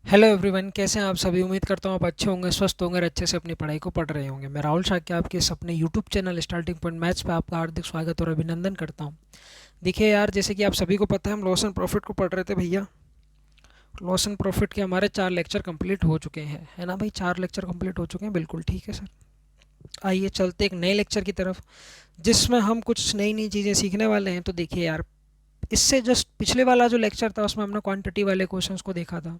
Hello everyone, कैसे हैं आप सभी। उम्मीद करता हूँ आप अच्छे होंगे, स्वस्थ होंगे और अच्छे से अपनी पढ़ाई को पढ़ रहे होंगे। मैं राहुल शाक्य आपके इस अपने YouTube channel starting point maths पे आपका हार्दिक स्वागत और अभिनंदन करता हूँ। देखिए यार, जैसे कि आप सभी को पता है, हम लॉस एंड प्रॉफिट को पढ़ रहे थे भैया। लॉस एंड प्रॉफिट के हमारे 4 लेक्चर कंप्लीट हो चुके हैं, है ना भाई। 4 लेक्चर कंप्लीट हो चुके हैं, बिल्कुल ठीक है सर। आइए चलते एक नए लेक्चर की तरफ, जिसमें हम कुछ नई नई चीज़ें सीखने वाले हैं। तो देखिए यार, इससे जस्ट पिछले वाला जो लेक्चर था उसमें हमने क्वांटिटी वाले क्वेश्चंस को देखा था,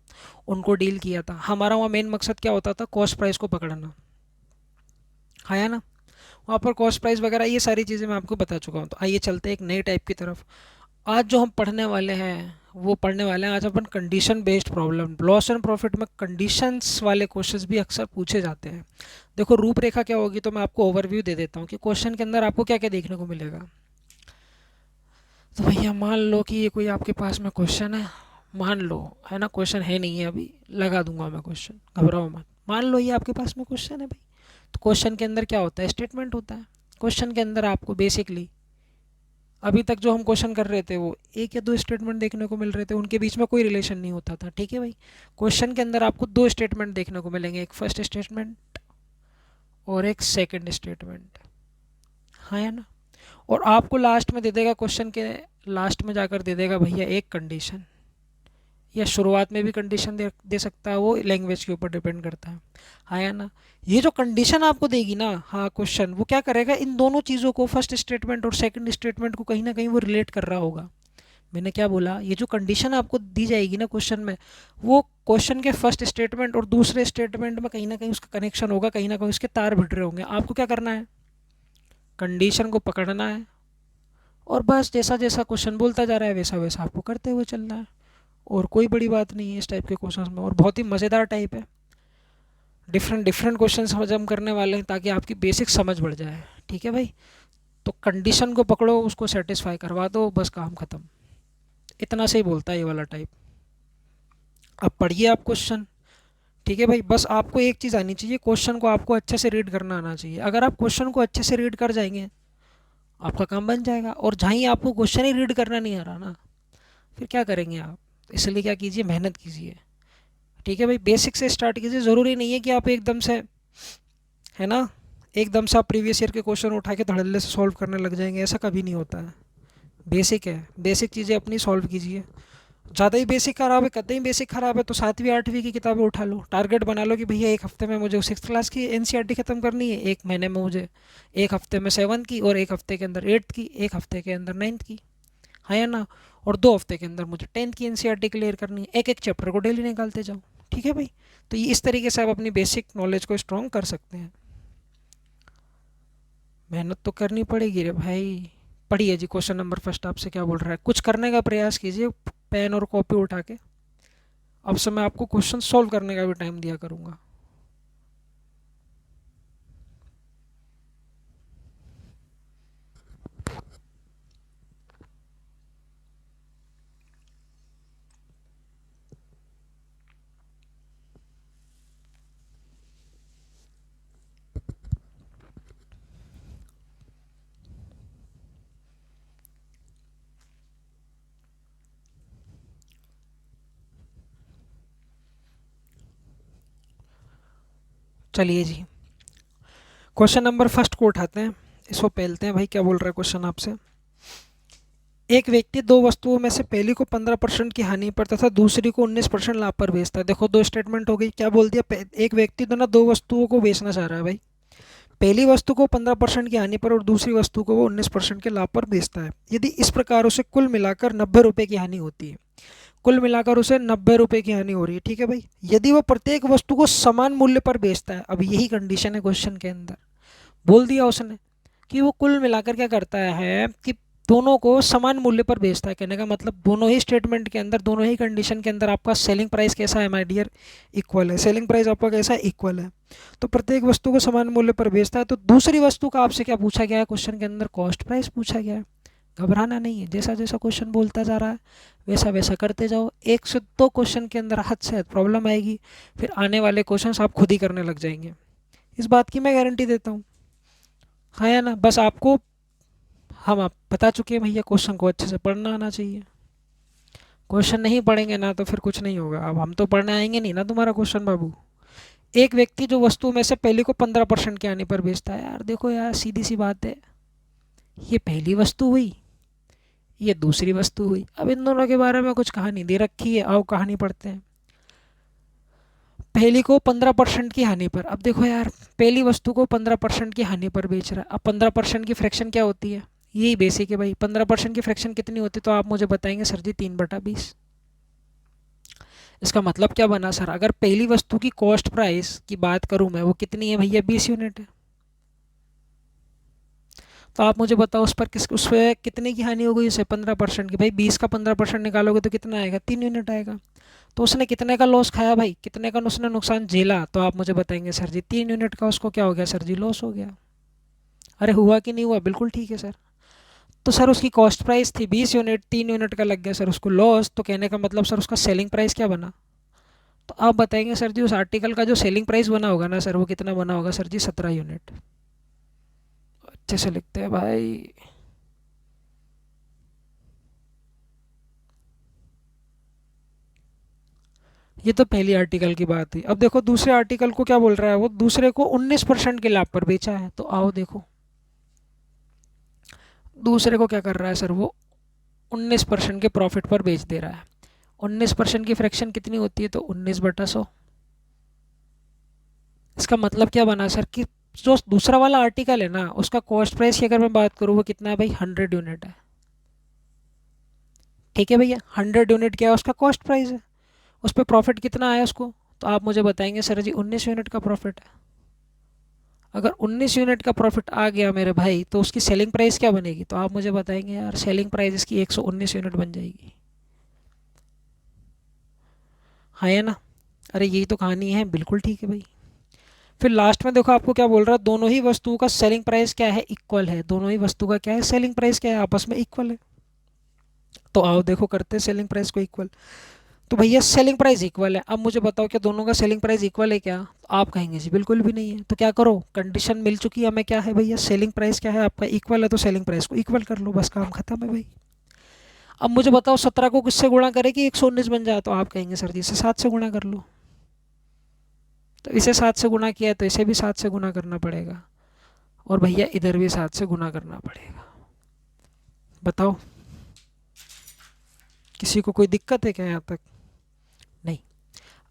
उनको डील किया था। हमारा वहाँ मेन मकसद क्या होता था, कॉस्ट प्राइस को पकड़ना, है ना। वहाँ पर कॉस्ट प्राइस वगैरह ये सारी चीज़ें मैं आपको बता चुका हूँ। तो आइए चलते हैं एक नए टाइप की तरफ। आज जो हम पढ़ने वाले हैं वो पढ़ने वाले हैं आज अपन condition based problem. Loss and profit में कंडीशंस वाले क्वेश्चंस भी अक्सर पूछे जाते हैं। देखो रूपरेखा क्या होगी, तो मैं आपको ओवरव्यू दे देता हूँ कि क्वेश्चन के अंदर आपको क्या क्या देखने को मिलेगा। तो भैया मान लो कि ये कोई आपके पास में क्वेश्चन है, मान लो, है ना। क्वेश्चन है नहीं है, अभी लगा दूंगा मैं क्वेश्चन, घबराओ मत। मान लो ये आपके पास में क्वेश्चन है भाई। तो क्वेश्चन के अंदर क्या होता है, स्टेटमेंट होता है। क्वेश्चन के अंदर आपको बेसिकली अभी तक जो हम क्वेश्चन कर रहे थे वो एक या दो स्टेटमेंट देखने को मिल रहे थे, उनके बीच में कोई रिलेशन नहीं होता था, ठीक है भाई। क्वेश्चन के अंदर आपको दो स्टेटमेंट देखने को मिलेंगे, एक फर्स्ट स्टेटमेंट और एक सेकंड स्टेटमेंट, हाँ है ना। और आपको लास्ट में दे देगा, क्वेश्चन के लास्ट में जाकर दे देगा भैया एक कंडीशन, या शुरुआत में भी कंडीशन दे सकता है, वो लैंग्वेज के ऊपर डिपेंड करता है, हाँ या ना। ये जो कंडीशन आपको देगी ना, हाँ क्वेश्चन, वो क्या करेगा, इन दोनों चीज़ों को, फर्स्ट स्टेटमेंट और सेकंड स्टेटमेंट को कहीं ना कहीं वो रिलेट कर रहा होगा। मैंने क्या बोला, ये जो कंडीशन आपको दी जाएगी ना क्वेश्चन में, वो क्वेश्चन के फर्स्ट स्टेटमेंट और दूसरे स्टेटमेंट में कहीं ना कहीं उसका कनेक्शन होगा, कहीं ना कहीं उसके तार भिड़ रहे होंगे। आपको क्या करना है, कंडीशन को पकड़ना है, और बस जैसा जैसा क्वेश्चन बोलता जा रहा है वैसा वैसा आपको करते हुए चलना है। और कोई बड़ी बात नहीं है इस टाइप के क्वेश्चंस में, और बहुत ही मज़ेदार टाइप है। डिफरेंट डिफरेंट क्वेश्चन हम करने वाले हैं ताकि आपकी बेसिक समझ बढ़ जाए, ठीक है भाई। तो कंडीशन को पकड़ो, उसको सेटिस्फाई करवा दो, बस काम ख़त्म। इतना से ही बोलता है ये वाला टाइप। अब पढ़िए आप क्वेश्चन, ठीक है भाई। बस आपको एक चीज़ आनी चाहिए, क्वेश्चन को आपको अच्छे से रीड करना आना चाहिए। अगर आप क्वेश्चन को अच्छे से रीड कर जाएंगे, आपका काम बन जाएगा। और जहाँ ही आपको क्वेश्चन ही रीड करना नहीं आ रहा ना, फिर क्या करेंगे आप। इसलिए क्या कीजिए, मेहनत कीजिए, ठीक है भाई। बेसिक से स्टार्ट कीजिए, ज़रूरी नहीं है कि आप एकदम से, है ना, एकदम से आप प्रीवियस ईयर के क्वेश्चन उठा के धड़ल्ले से सॉल्व करने लग जाएंगे, ऐसा कभी नहीं होता है। बेसिक है, बेसिक चीज़ें अपनी सॉल्व कीजिए। ज़्यादा ही बेसिक खराब है, कतई बेसिक खराब है, तो 7वीं 8वीं की किताबें उठा लो। टारगेट बना लो कि भैया एक हफ्ते में मुझे 6th क्लास की एनसीईआरटी ख़त्म करनी है, एक महीने में मुझे, एक हफ्ते में 7th की, और एक हफ्ते के अंदर 8th की, एक हफ्ते के अंदर 9th की, हाँ या ना। और 2 हफ्ते के अंदर मुझे 10th की एनसीईआरटी क्लियर करनी है। एक एक चैप्टर को डेली निकालते जाओ, ठीक है भाई। तो ये इस तरीके से आप अपनी बेसिक नॉलेज को स्ट्रॉन्ग कर सकते हैं। मेहनत तो करनी पड़ेगी रे भाई। पढ़िए जी, क्वेश्चन नंबर फर्स्ट आपसे क्या बोल रहा है, कुछ करने का प्रयास कीजिए, पेन और कॉपी उठा के। अब से मैं आपको क्वेश्चन सॉल्व करने का भी टाइम दिया करूँगा। चलिए जी, क्वेश्चन नंबर फर्स्ट को उठाते हैं, इसको पहलते हैं भाई। क्या बोल रहा है क्वेश्चन आपसे, एक व्यक्ति दो वस्तुओं में से पहली को 15% की हानि पर तथा दूसरी को 19% लाभ पर बेचता है। देखो दो स्टेटमेंट हो गई। क्या बोल दिया, एक व्यक्ति तो ना दो वस्तुओं को बेचना चाह रहा है भाई। पहली वस्तु को 15% की हानि पर और दूसरी वस्तु को वो 19% के लाभ पर बेचता है। यदि इस प्रकार उसे कुल मिलाकर 90 रुपये की हानि होती है, कुल मिलाकर उसे 90 रुपये की हानि हो रही है, ठीक है भाई। यदि वो प्रत्येक वस्तु को समान मूल्य पर बेचता है, अब यही कंडीशन है क्वेश्चन के अंदर। बोल दिया उसने कि वो कुल मिलाकर क्या करता है कि दोनों को समान मूल्य पर बेचता है। कहने का मतलब दोनों ही स्टेटमेंट के अंदर, दोनों ही कंडीशन के अंदर आपका सेलिंग प्राइस कैसा है माय डियर, इक्वल है। सेलिंग प्राइस आपका कैसा है, इक्वल है। तो प्रत्येक वस्तु को समान मूल्य पर बेचता है। तो दूसरी वस्तु का आपसे क्या पूछा गया है, क्वेश्चन के अंदर कॉस्ट प्राइस पूछा गया है। घबराना नहीं है, जैसा जैसा क्वेश्चन बोलता जा रहा है वैसा वैसा करते जाओ। एक से दो क्वेश्चन के अंदर हद से हद प्रॉब्लम आएगी, फिर आने वाले क्वेश्चन आप खुद ही करने लग जाएंगे, इस बात की मैं गारंटी देता हूँ, हाँ या ना। बस आपको, हम आप बता चुके हैं भैया, क्वेश्चन को अच्छे से पढ़ना आना चाहिए। क्वेश्चन नहीं पढ़ेंगे ना तो फिर कुछ नहीं होगा। अब हम तो पढ़ने आएंगे नहीं ना तुम्हारा क्वेश्चन बाबू। एक व्यक्ति जो वस्तु में से पहली को 15% के आने पर बेचता है, यार देखो यार सीधी सी बात है, ये पहली वस्तु हुई, ये दूसरी वस्तु हुई। अब इन दोनों के बारे में कुछ कहानी दे रखी है, आओ कहानी पढ़ते हैं। पहली को 15% की हानि पर, अब देखो यार पहली वस्तु को 15% की हानि पर बेच रहा है। अब 15% की फ्रैक्शन क्या होती है, यही बेसिक है भाई। 15% की फ्रैक्शन कितनी होती है तो आप मुझे बताएंगे सर जी 3/20। इसका मतलब क्या बना सर, अगर पहली वस्तु की कॉस्ट प्राइस की बात करूं मैं, वो कितनी है भैया, 20 यूनिट है। तो आप मुझे बताओ उस पर कितने की हानि हो गई उसे, 15% की। भाई 20 का 15% निकालोगे तो कितना आएगा, 3 यूनिट आएगा। तो उसने कितने का लॉस खाया भाई, कितने का उसने नुकसान झेला, तो आप मुझे बताएंगे सर जी 3 यूनिट का उसको क्या हो गया सर जी, लॉस हो गया। अरे हुआ कि नहीं हुआ, बिल्कुल ठीक है सर। तो सर उसकी कॉस्ट प्राइस थी 20 यूनिट, 3 यूनिट का लग गया सर उसको लॉस, तो कहने का मतलब सर उसका सेलिंग प्राइस क्या बना। तो आप बताएंगे सर जी उस आर्टिकल का जो सेलिंग प्राइस बना होगा ना सर, वो कितना बना होगा सर जी, 17 यूनिट। अच्छे से लिखते हैं भाई। ये तो पहली आर्टिकल की बात हुई। अब देखो दूसरे आर्टिकल को क्या बोल रहा है, वो दूसरे को 19% के लाभ पर बेचा है। तो आओ देखो दूसरे को क्या कर रहा है सर, वो 19% के प्रॉफिट पर बेच दे रहा है। 19% की फ्रैक्शन कितनी होती है, तो 19/100। इसका मतलब क्या बना सर कि जो दूसरा वाला आर्टिकल है ना, उसका कॉस्ट प्राइस की अगर मैं बात करूँ, वो कितना है भाई, 100 यूनिट है। ठीक है भैया, 100 यूनिट क्या है, उसका कॉस्ट प्राइस है। उस पर प्रॉफिट कितना आया उसको, तो आप मुझे बताएंगे सर जी 19 यूनिट का प्रॉफिट है। अगर 19 यूनिट का प्रॉफिट आ गया मेरे भाई, तो उसकी सेलिंग प्राइस क्या बनेगी, तो आप मुझे बताएंगे यार सेलिंग प्राइस इसकी 119 यूनिट बन जाएगी। हाँ है ना। अरे यही तो कहानी है, बिल्कुल ठीक है भाई। फिर लास्ट में देखो आपको क्या बोल रहा है, दोनों ही वस्तुओं का सेलिंग प्राइस क्या है, इक्वल है। दोनों ही वस्तु का क्या है, सेलिंग प्राइस क्या है, आपस में इक्वल है। तो आओ देखो करते हैं सेलिंग प्राइस को इक्वल। तो भैया सेलिंग प्राइस इक्वल है, अब मुझे बताओ क्या दोनों का सेलिंग प्राइस इक्वल है क्या, तो आप कहेंगे जी बिल्कुल भी नहीं है। तो क्या करो, कंडीशन मिल चुकी है हमें, क्या है भैया, सेलिंग प्राइस क्या है आपका, इक्वल है, तो सेलिंग प्राइस को इक्वल कर लो, बस काम खत्म है भाई। अब मुझे बताओ 17 को किससे गुणा करे कि 119 बन जाए, तो आप कहेंगे सर जी इसे 7 से गुणा कर लो। तो इसे 7 से गुणा किया है, तो इसे भी 7 से गुणा करना पड़ेगा, और भैया इधर भी 7 से गुणा करना पड़ेगा। बताओ किसी को कोई दिक्कत है क्या यहाँ तक, नहीं।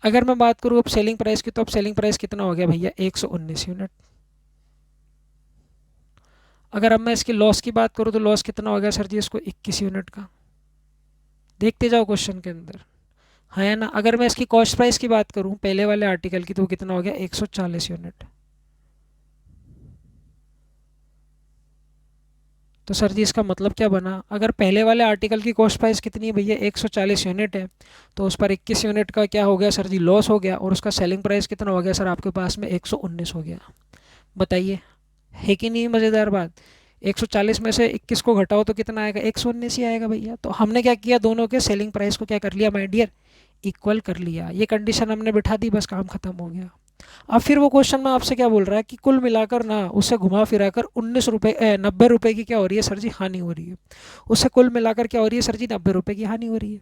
अगर मैं बात करूँ अब सेलिंग प्राइस की, तो अब सेलिंग प्राइस कितना हो गया भैया, 119 यूनिट। अगर अब मैं इसकी लॉस की बात करूँ, तो लॉस कितना हो गया सर जी इसको, 21 यूनिट का। देखते जाओ क्वेश्चन के अंदर, हाँ है ना। अगर मैं इसकी कॉस्ट प्राइस की बात करूँ पहले वाले आर्टिकल की, तो वो कितना हो गया, 140 यूनिट। तो सर जी इसका मतलब क्या बना, अगर पहले वाले आर्टिकल की कॉस्ट प्राइस कितनी है भैया, 140 यूनिट है, तो उस पर 21 यूनिट का क्या हो गया सर जी, लॉस हो गया, और उसका सेलिंग प्राइस कितना हो गया सर आपके पास में, 119 हो गया। बताइए है कि नहीं मज़ेदार बात। 140 में से 21 को घटाओ तो कितना आएगा, 119 ही आएगा भैया। तो हमने क्या किया, दोनों के सेलिंग प्राइस को क्या कर लिया माय डियर, इक्वल कर लिया। ये कंडीशन हमने बिठा दी, बस काम खत्म हो गया। अब फिर वो क्वेश्चन में आपसे क्या बोल रहा है कि कुल मिलाकर ना उसे घुमा फिरा कर 19 रुपये 90 रुपये की क्या हो रही है सर जी, हानि हो रही है। उससे कुल मिलाकर क्या हो रही है सर जी, 90 रुपये की हानि हो रही है।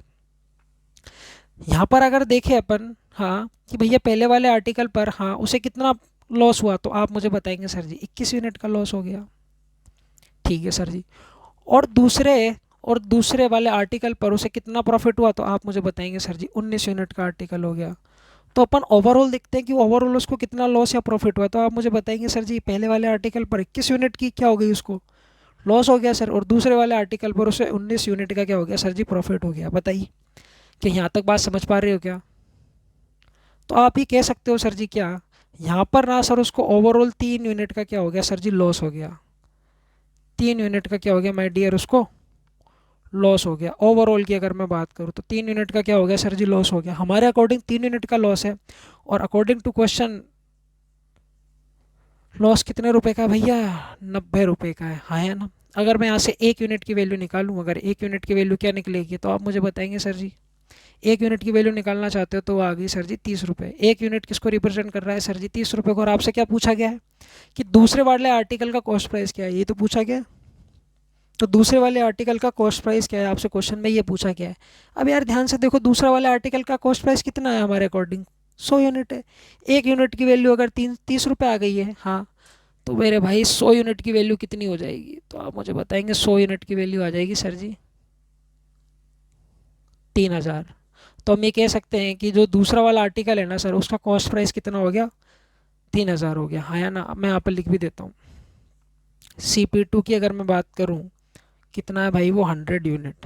यहाँ पर अगर देखें अपन, हाँ कि भैया पहले वाले आर्टिकल पर हाँ उसे कितना लॉस हुआ, तो आप मुझे बताएंगे सर जी 21 यूनिट का लॉस हो गया। ठीक है सर जी। और दूसरे वाले आर्टिकल पर उसे कितना प्रॉफिट हुआ, तो आप मुझे बताएंगे सर जी 19 यूनिट का आर्टिकल हो गया। तो अपन ओवरऑल देखते हैं कि ओवरऑल उसको कितना लॉस या प्रॉफिट हुआ। तो आप मुझे बताएंगे सर जी पहले वाले आर्टिकल पर 21 यूनिट की क्या हो गई, उसको लॉस हो गया सर, और दूसरे वाले आर्टिकल पर उसे 19 यूनिट का क्या हो गया सर जी, प्रॉफिट हो गया। बताइए कि यहाँ तक बात समझ पा रहे हो क्या। तो आप ही कह सकते हो सर जी क्या, यहाँ पर ना सर उसको ओवरऑल 3 यूनिट का क्या हो गया सर जी, लॉस हो गया। 3 यूनिट का क्या हो गया माय डियर, उसको लॉस हो गया। ओवरऑल की अगर मैं बात करूँ तो 3 यूनिट का क्या हो गया सर जी, लॉस हो गया। हमारे अकॉर्डिंग 3 यूनिट का लॉस है, और अकॉर्डिंग टू क्वेश्चन लॉस कितने रुपए का है भैया, 90 रुपये का है, हाँ है ना। अगर मैं यहाँ से 1 यूनिट की वैल्यू निकालूँ, अगर 1 यूनिट की वैल्यू क्या निकलेगी, तो आप मुझे बताएंगे सर जी 1 यूनिट की वैल्यू निकालना चाहते हो, तो वो आ गई सर जी 30 रुपये। 1 यूनिट किसको रिप्रेजेंट कर रहा है सर जी, 30 रुपये को। और आपसे क्या पूछा गया है कि दूसरे वाले आर्टिकल का कॉस्ट प्राइस क्या है, ये तो पूछा गया। तो दूसरे वाले आर्टिकल का कॉस्ट प्राइस क्या है, आपसे क्वेश्चन में ये पूछा गया है। अब यार ध्यान से देखो, दूसरा वाले आर्टिकल का कॉस्ट प्राइस कितना है हमारे अकॉर्डिंग, 100 यूनिट है। एक यूनिट की वैल्यू अगर 30 रुपये आ गई है, हाँ, तो मेरे भाई 100 यूनिट की वैल्यू कितनी हो जाएगी, तो आप मुझे बताएंगे। 100 यूनिट की वैल्यू आ जाएगी सर जी 3,000। तो हम ये कह सकते हैं कि जो दूसरा वाला आर्टिकल है ना सर, उसका कॉस्ट प्राइस कितना हो गया, 3,000 हो गया। हाँ या ना, मैं यहाँ पर लिख भी देता हूँ। CP2 की अगर मैं बात करूँ, कितना है भाई वो 100 यूनिट।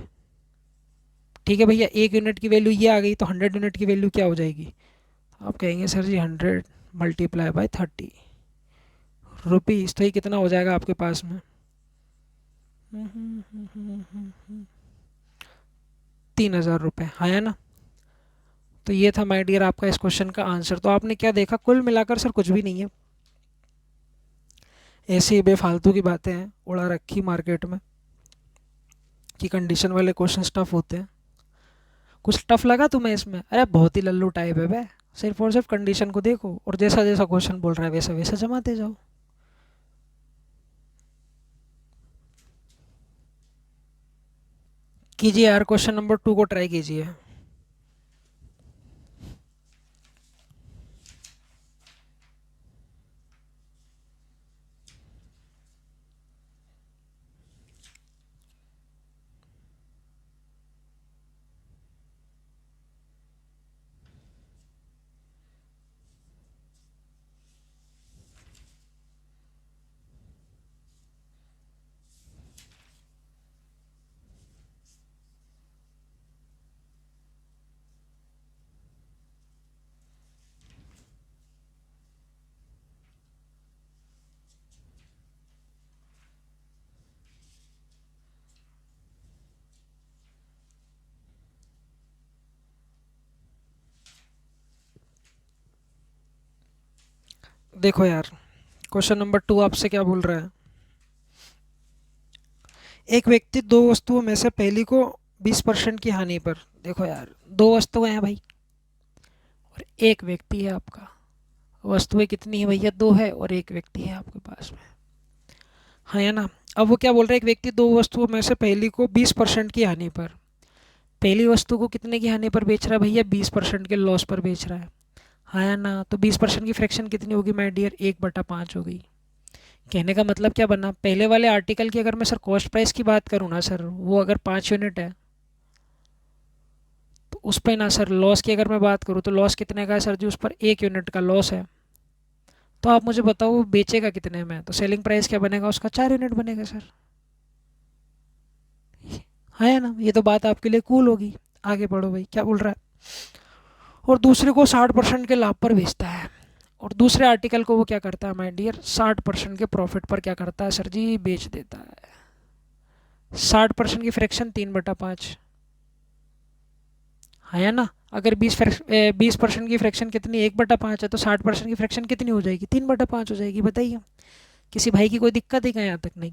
ठीक है भैया, एक यूनिट की वैल्यू ये आ गई, तो 100 यूनिट की वैल्यू क्या हो जाएगी, आप कहेंगे सर जी 100 × 30 तो ये कितना हो जाएगा आपके पास में, 3,000 रुपये। हाँ या ना। तो ये था माय डियर आपका इस क्वेश्चन का आंसर। तो आपने क्या देखा, कुल मिलाकर सर कुछ भी नहीं है, ऐसे ही बेफालतू की बातें हैं उड़ा रखी मार्केट में कि कंडीशन वाले क्वेश्चन टफ होते हैं। कुछ टफ लगा तुम्हें इसमें, अरे बहुत ही लल्लू टाइप है बे। सिर्फ और सिर्फ कंडीशन को देखो और जैसा जैसा क्वेश्चन बोल रहा है वैसा वैसा जमाते जाओ। कीजिए यार, क्वेश्चन नंबर 2 को ट्राई कीजिए। देखो यार, क्वेश्चन नंबर 2 आपसे क्या बोल रहा है, एक व्यक्ति दो वस्तुओं में से पहली को 20% की हानि पर, देखो यार दो वस्तुएं हैं भाई और एक व्यक्ति है आपका। वस्तुएं कितनी है भैया, दो है और एक व्यक्ति है आपके पास में। हाँ या ना। अब वो क्या बोल रहा है, एक व्यक्ति दो वस्तुओं में से पहली को 20% की हानि पर, पहली वस्तु को कितने की हानि पर बेच रहा है भैया, 20% के लॉस पर बेच रहा है। हाँ या ना। तो 20% की फ्रैक्शन कितनी होगी माय डियर, 1/5 हो गई। कहने का मतलब क्या बना, पहले वाले आर्टिकल की अगर मैं सर कॉस्ट प्राइस की बात करूँ ना सर, वो अगर 5 यूनिट है, तो उस पर ना सर लॉस की अगर मैं बात करूँ तो लॉस कितने का है सर जी, उस पर 1 यूनिट का लॉस है। तो आप मुझे बताओ वो बेचेगा कितने में, तो सेलिंग प्राइस क्या बनेगा उसका, 4 यूनिट बनेगा सर। हाँ या ना, ये तो बात आपके लिए कूल होगी। आगे बढ़ो भाई, क्या बोल रहा है, और दूसरे को 60% के लाभ पर बेचता है, और दूसरे आर्टिकल को वो क्या करता है माय डियर, 60% के प्रॉफिट पर क्या करता है सर जी, बेच देता है। 60% की फ्रैक्शन 3/5। हाँ या ना। अगर 20% की फ्रैक्शन कितनी, 1/5 है, तो 60% की फ्रैक्शन कितनी हो जाएगी, 3/5 हो जाएगी। बताइए, किसी भाई की कोई दिक्कत है क्या, यहाँ तक नहीं।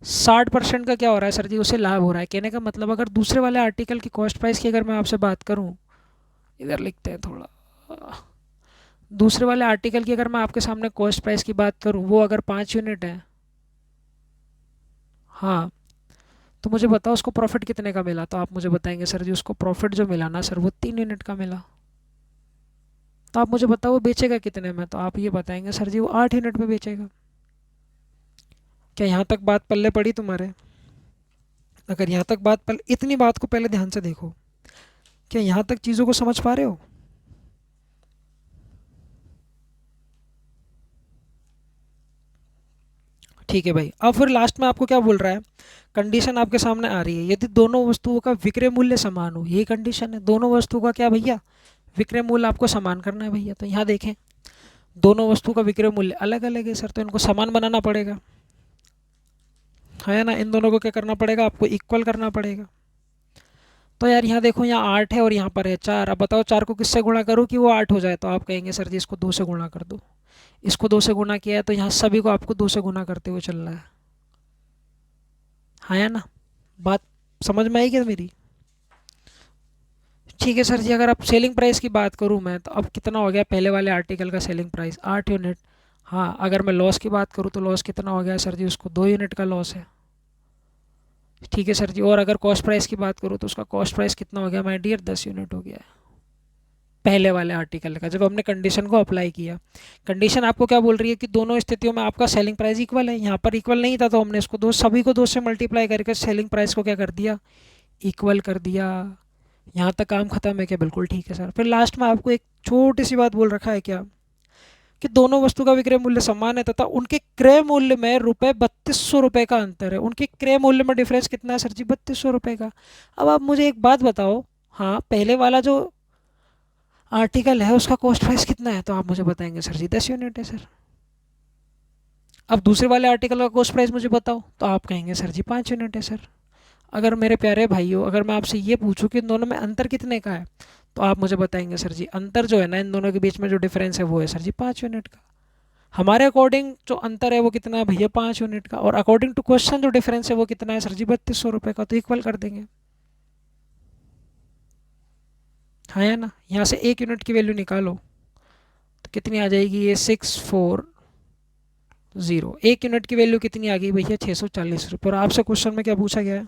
60% का क्या हो रहा है सर जी, उसे लाभ हो रहा है। कहने का मतलब अगर दूसरे वाले आर्टिकल की कॉस्ट प्राइस की अगर मैं आपसे बात करूँ, इधर लिखते हैं थोड़ा, दूसरे वाले आर्टिकल की अगर मैं आपके सामने कॉस्ट प्राइस की बात करूँ, वो अगर 5 यूनिट है, हाँ, तो मुझे बताओ उसको प्रॉफिट कितने का मिला, तो आप मुझे बताएंगे सर जी उसको प्रॉफिट जो मिला ना सर, वो 3 यूनिट का मिला। तो आप मुझे बताओ वो बेचेगा कितने में, तो आप ये बताएंगे सर जी वो 8 यूनिट में बेचेगा। क्या यहाँ तक बात पल्ले पड़ी तुम्हारे, अगर यहाँ तक बात इतनी बात को पहले ध्यान से देखो, क्या यहाँ तक चीज़ों को समझ पा रहे हो। ठीक है भाई, अब फिर लास्ट में आपको क्या बोल रहा है, कंडीशन आपके सामने आ रही है, यदि दोनों वस्तुओं का विक्रय मूल्य समान हो, यही कंडीशन है, दोनों वस्तुओं का क्या भैया, विक्रय मूल्य आपको समान करना है भैया। तो यहाँ देखें, दोनों वस्तु का विक्रय मूल्य अलग अलग है सर, तो इनको समान बनाना पड़ेगा, है ना। इन दोनों को क्या करना पड़ेगा, आपको इक्वल करना पड़ेगा। तो यार यहाँ देखो, यहाँ 8 है और यहाँ पर है 4। अब बताओ 4 को किससे गुणा करूँ कि वो 8 हो जाए, तो आप कहेंगे सर जी इसको 2 से गुणा कर दो। इसको 2 से गुणा किया है, तो यहाँ सभी को आपको 2 से गुणा करते हुए चल रहा है। हाँ या ना, बात समझ में आई क्या मेरी। ठीक है सर जी, अगर आप सेलिंग प्राइस की बात करूँ मैं, तो अब कितना हो गया पहले वाले आर्टिकल का सेलिंग प्राइस, 8 यूनिट। हाँ, अगर मैं लॉस की बात करूँ तो लॉस कितना हो गया सर जी, उसको 2 यूनिट का लॉस है। ठीक है सर जी। और अगर कॉस्ट प्राइस की बात करूँ तो उसका कॉस्ट प्राइस कितना हो गया माय डियर? 10 यूनिट हो गया है पहले वाले आर्टिकल का, जब हमने कंडीशन को अप्लाई किया। कंडीशन आपको क्या बोल रही है कि दोनों स्थितियों में आपका सेलिंग प्राइस इक्वल है। यहाँ पर इक्वल नहीं था तो हमने इसको दो, सभी को दो से मल्टीप्लाई करके सेलिंग प्राइस को क्या कर दिया? इक्वल कर दिया। यहाँ तक काम खत्म है क्या? बिल्कुल ठीक है सर। फिर लास्ट में आपको एक छोटी सी बात बोल रखा है क्या, कि दोनों वस्तु का विक्रय मूल्य समान है तथा उनके क्रय मूल्य में ₹3200 का अंतर है। उनके क्रय मूल्य में डिफरेंस कितना है सर जी? ₹3200 का। अब आप मुझे एक बात बताओ, हाँ पहले वाला जो आर्टिकल है उसका कॉस्ट प्राइस कितना है? तो आप मुझे बताएंगे सर जी 10 यूनिट है सर। अब दूसरे वाले आर्टिकल का कॉस्ट प्राइस मुझे बताओ, तो आप कहेंगे सर जी 5 यूनिट है सर। अगर मेरे प्यारे भाइयों, अगर मैं आपसे ये पूछूं कि इन दोनों में अंतर कितने का है, तो आप मुझे बताएंगे सर जी अंतर जो है ना इन दोनों के बीच में जो डिफरेंस है वो है सर जी 5 यूनिट का। हमारे अकॉर्डिंग जो अंतर है वो कितना है भैया? 5 यूनिट का। और अकॉर्डिंग टू क्वेश्चन जो डिफरेंस है वो कितना है सर जी? ₹3200 का। तो इक्वल कर देंगे, हाँ या ना? यहाँ से 1 यूनिट की वैल्यू निकालो तो कितनी आ जाएगी? ये 640। 1 यूनिट की वैल्यू कितनी आ गई भैया? ₹640। और आपसे क्वेश्चन में क्या पूछा गया है?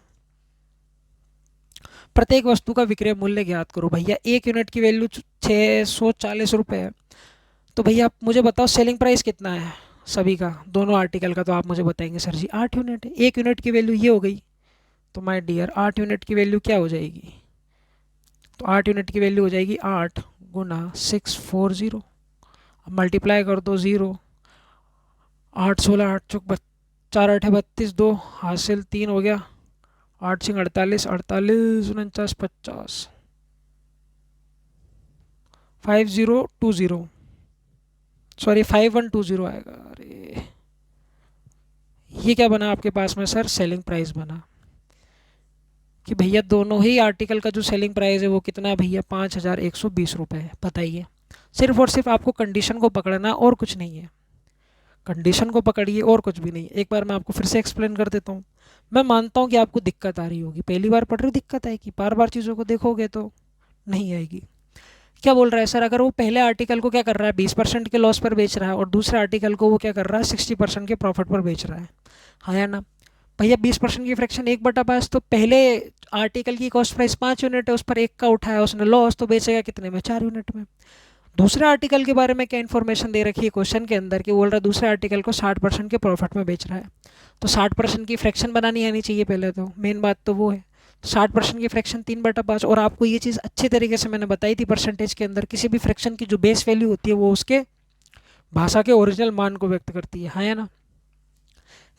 प्रत्येक वस्तु का विक्रय मूल्य ज्ञात करो। भैया 1 यूनिट की वैल्यू ₹640 है, तो भैया आप मुझे बताओ सेलिंग प्राइस कितना है सभी का, दोनों आर्टिकल का? तो आप मुझे बताएंगे सर जी 8 यूनिट है। 1 यूनिट की वैल्यू ये हो गई, तो माय डियर 8 यूनिट की वैल्यू क्या हो जाएगी? तो 8 यूनिट की वैल्यू हो जाएगी 8 गुना 640। अब मल्टीप्लाई कर दो, ज़ीरो, 8 16 8 चौक 4 8 32, 2 हासिल 3 हो गया, 8 6 48, 48 49 50, 5020, सॉरी 5120 आएगा। अरे ये क्या बना आपके पास में सर? सेलिंग प्राइस बना। कि भैया दोनों ही आर्टिकल का जो सेलिंग प्राइस है वो कितना है भैया? ₹5120 है। बताइए, सिर्फ और सिर्फ आपको कंडीशन को पकड़ना और कुछ नहीं है। कंडीशन को पकड़िए और कुछ भी नहीं। एक बार मैं आपको फिर से एक्सप्लेन कर देता हूँ। मैं मानता हूँ कि आपको दिक्कत आ रही होगी, पहली बार पढ़ रहे हो दिक्कत आएगी, बार बार चीज़ों को देखोगे तो नहीं आएगी। क्या बोल रहा है सर? अगर वो पहले आर्टिकल को क्या कर रहा है? 20% के लॉस पर बेच रहा है और दूसरे आर्टिकल को वो क्या कर रहा है? 60% के प्रॉफिट पर बेच रहा है, हाँ या ना? भैया 20% की फ्रैक्शन 1/5, तो पहले आर्टिकल की कॉस्ट प्राइस 5 यूनिट है, उस पर 1 का उठाया उसने लॉस, तो बेचेगा कितने में? 4 यूनिट में। दूसरे आर्टिकल के बारे में क्या इन्फॉर्मेशन दे रखी है क्वेश्चन के अंदर, कि बोल रहा है दूसरे आर्टिकल को 60% के प्रॉफिट में बेच रहा है, तो 60% की फ्रैक्शन बनानी आनी चाहिए पहले, तो मेन बात तो वो है। तो 60% की फ्रैक्शन 3/5। और आपको ये चीज़ अच्छी तरीके से मैंने बताई थी, परसेंटेज के अंदर किसी भी फ्रैक्शन की जो बेस वैल्यू होती है वो उसके भाषा के ओरिजिनल मान को व्यक्त करती है, हाँ या ना?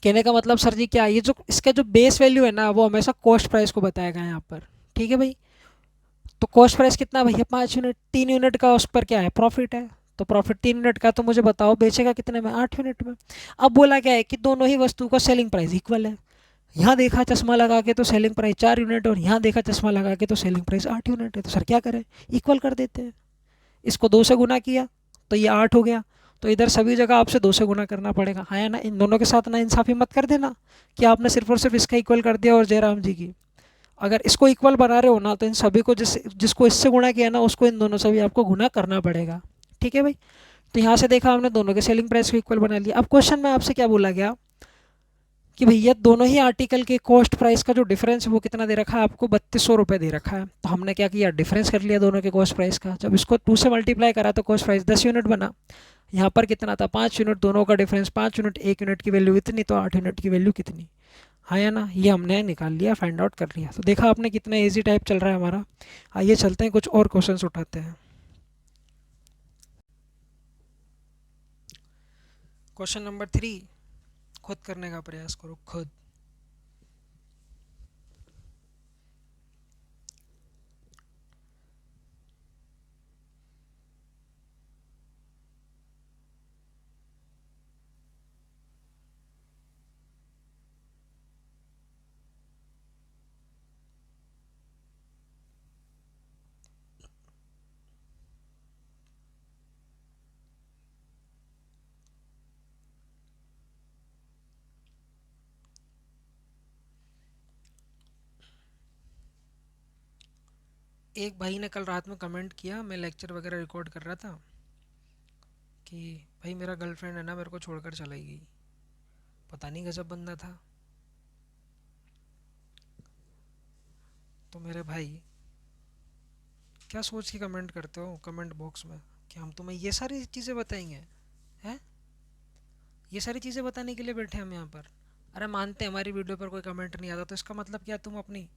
कहने का मतलब सर जी क्या, ये जो इसका जो बेस वैल्यू है ना वो हमेशा कॉस्ट प्राइस को बताएगा यहाँ पर। ठीक है भाई? तो कॉस्ट प्राइस कितना भैया? 5 यूनिट। 3 यूनिट का उस पर क्या है? प्रॉफिट है। तो प्रॉफिट 3 यूनिट का, तो मुझे बताओ बेचेगा कितने में? 8 यूनिट में। अब बोला क्या है कि दोनों ही वस्तु का सेलिंग प्राइस इक्वल है। यहाँ देखा चश्मा लगा के तो सेलिंग प्राइस 4 यूनिट, और यहाँ देखा चश्मा लगा के तो सेलिंग प्राइस 8 यूनिट है। तो सर क्या करें? इक्वल कर देते हैं। इसको 2 से गुना किया तो ये 8 हो गया, तो इधर सभी जगह आपसे 2 से गुना करना पड़ेगा, हाँ या ना? इन दोनों के साथ ना इंसाफी मत कर देना कि आपने सिर्फ और सिर्फ इसका इक्वल कर दिया और जयराम जी की। अगर इसको इक्वल बना रहे हो ना तो इन सभी को जिसको इससे गुणा किया ना उसको इन दोनों से भी आपको गुना करना पड़ेगा। ठीक है भाई? तो यहाँ से देखा हमने दोनों के सेलिंग प्राइस को इक्वल बना लिया। अब क्वेश्चन में आपसे क्या बोला गया कि भैया दोनों ही आर्टिकल के कॉस्ट प्राइस का जो डिफरेंस है वो कितना दे रखा है आपको? ₹3200 दे रखा है। तो हमने क्या किया? डिफरेंस कर लिया दोनों के कॉस्ट प्राइस का। जब इसको 2 से मल्टीप्लाई करा तो कॉस्ट प्राइस 10 यूनिट बना। यहाँ पर कितना था? 5 यूनिट। दोनों का डिफरेंस 5 यूनिट। 1 यूनिट की वैल्यू इतनी, तो 8 यूनिट की वैल्यू कितनी, हाँ या ना? ये हमने निकाल लिया, फाइंड आउट कर लिया। तो देखा आपने कितना इजी टाइप चल रहा है हमारा। आइए चलते हैं कुछ और क्वेश्चंस उठाते हैं। क्वेश्चन नंबर 3, खुद करने का प्रयास करो, खुद। एक भाई ने कल रात में कमेंट किया, मैं लेक्चर वगैरह रिकॉर्ड कर रहा था, कि भाई मेरा गर्लफ्रेंड है ना मेरे को छोड़कर चलाई गई। पता नहीं गजब बंदा था। तो मेरे भाई, क्या सोच के कमेंट करते हो कमेंट बॉक्स में कि हम तुम्हें ये सारी चीज़ें बताएंगे? हैं? ये सारी चीज़ें बताने के लिए बैठे हम यहाँ पर? अरे मानते हैं हमारी वीडियो पर कोई कमेंट नहीं आता, तो इसका मतलब क्या तुम अपनी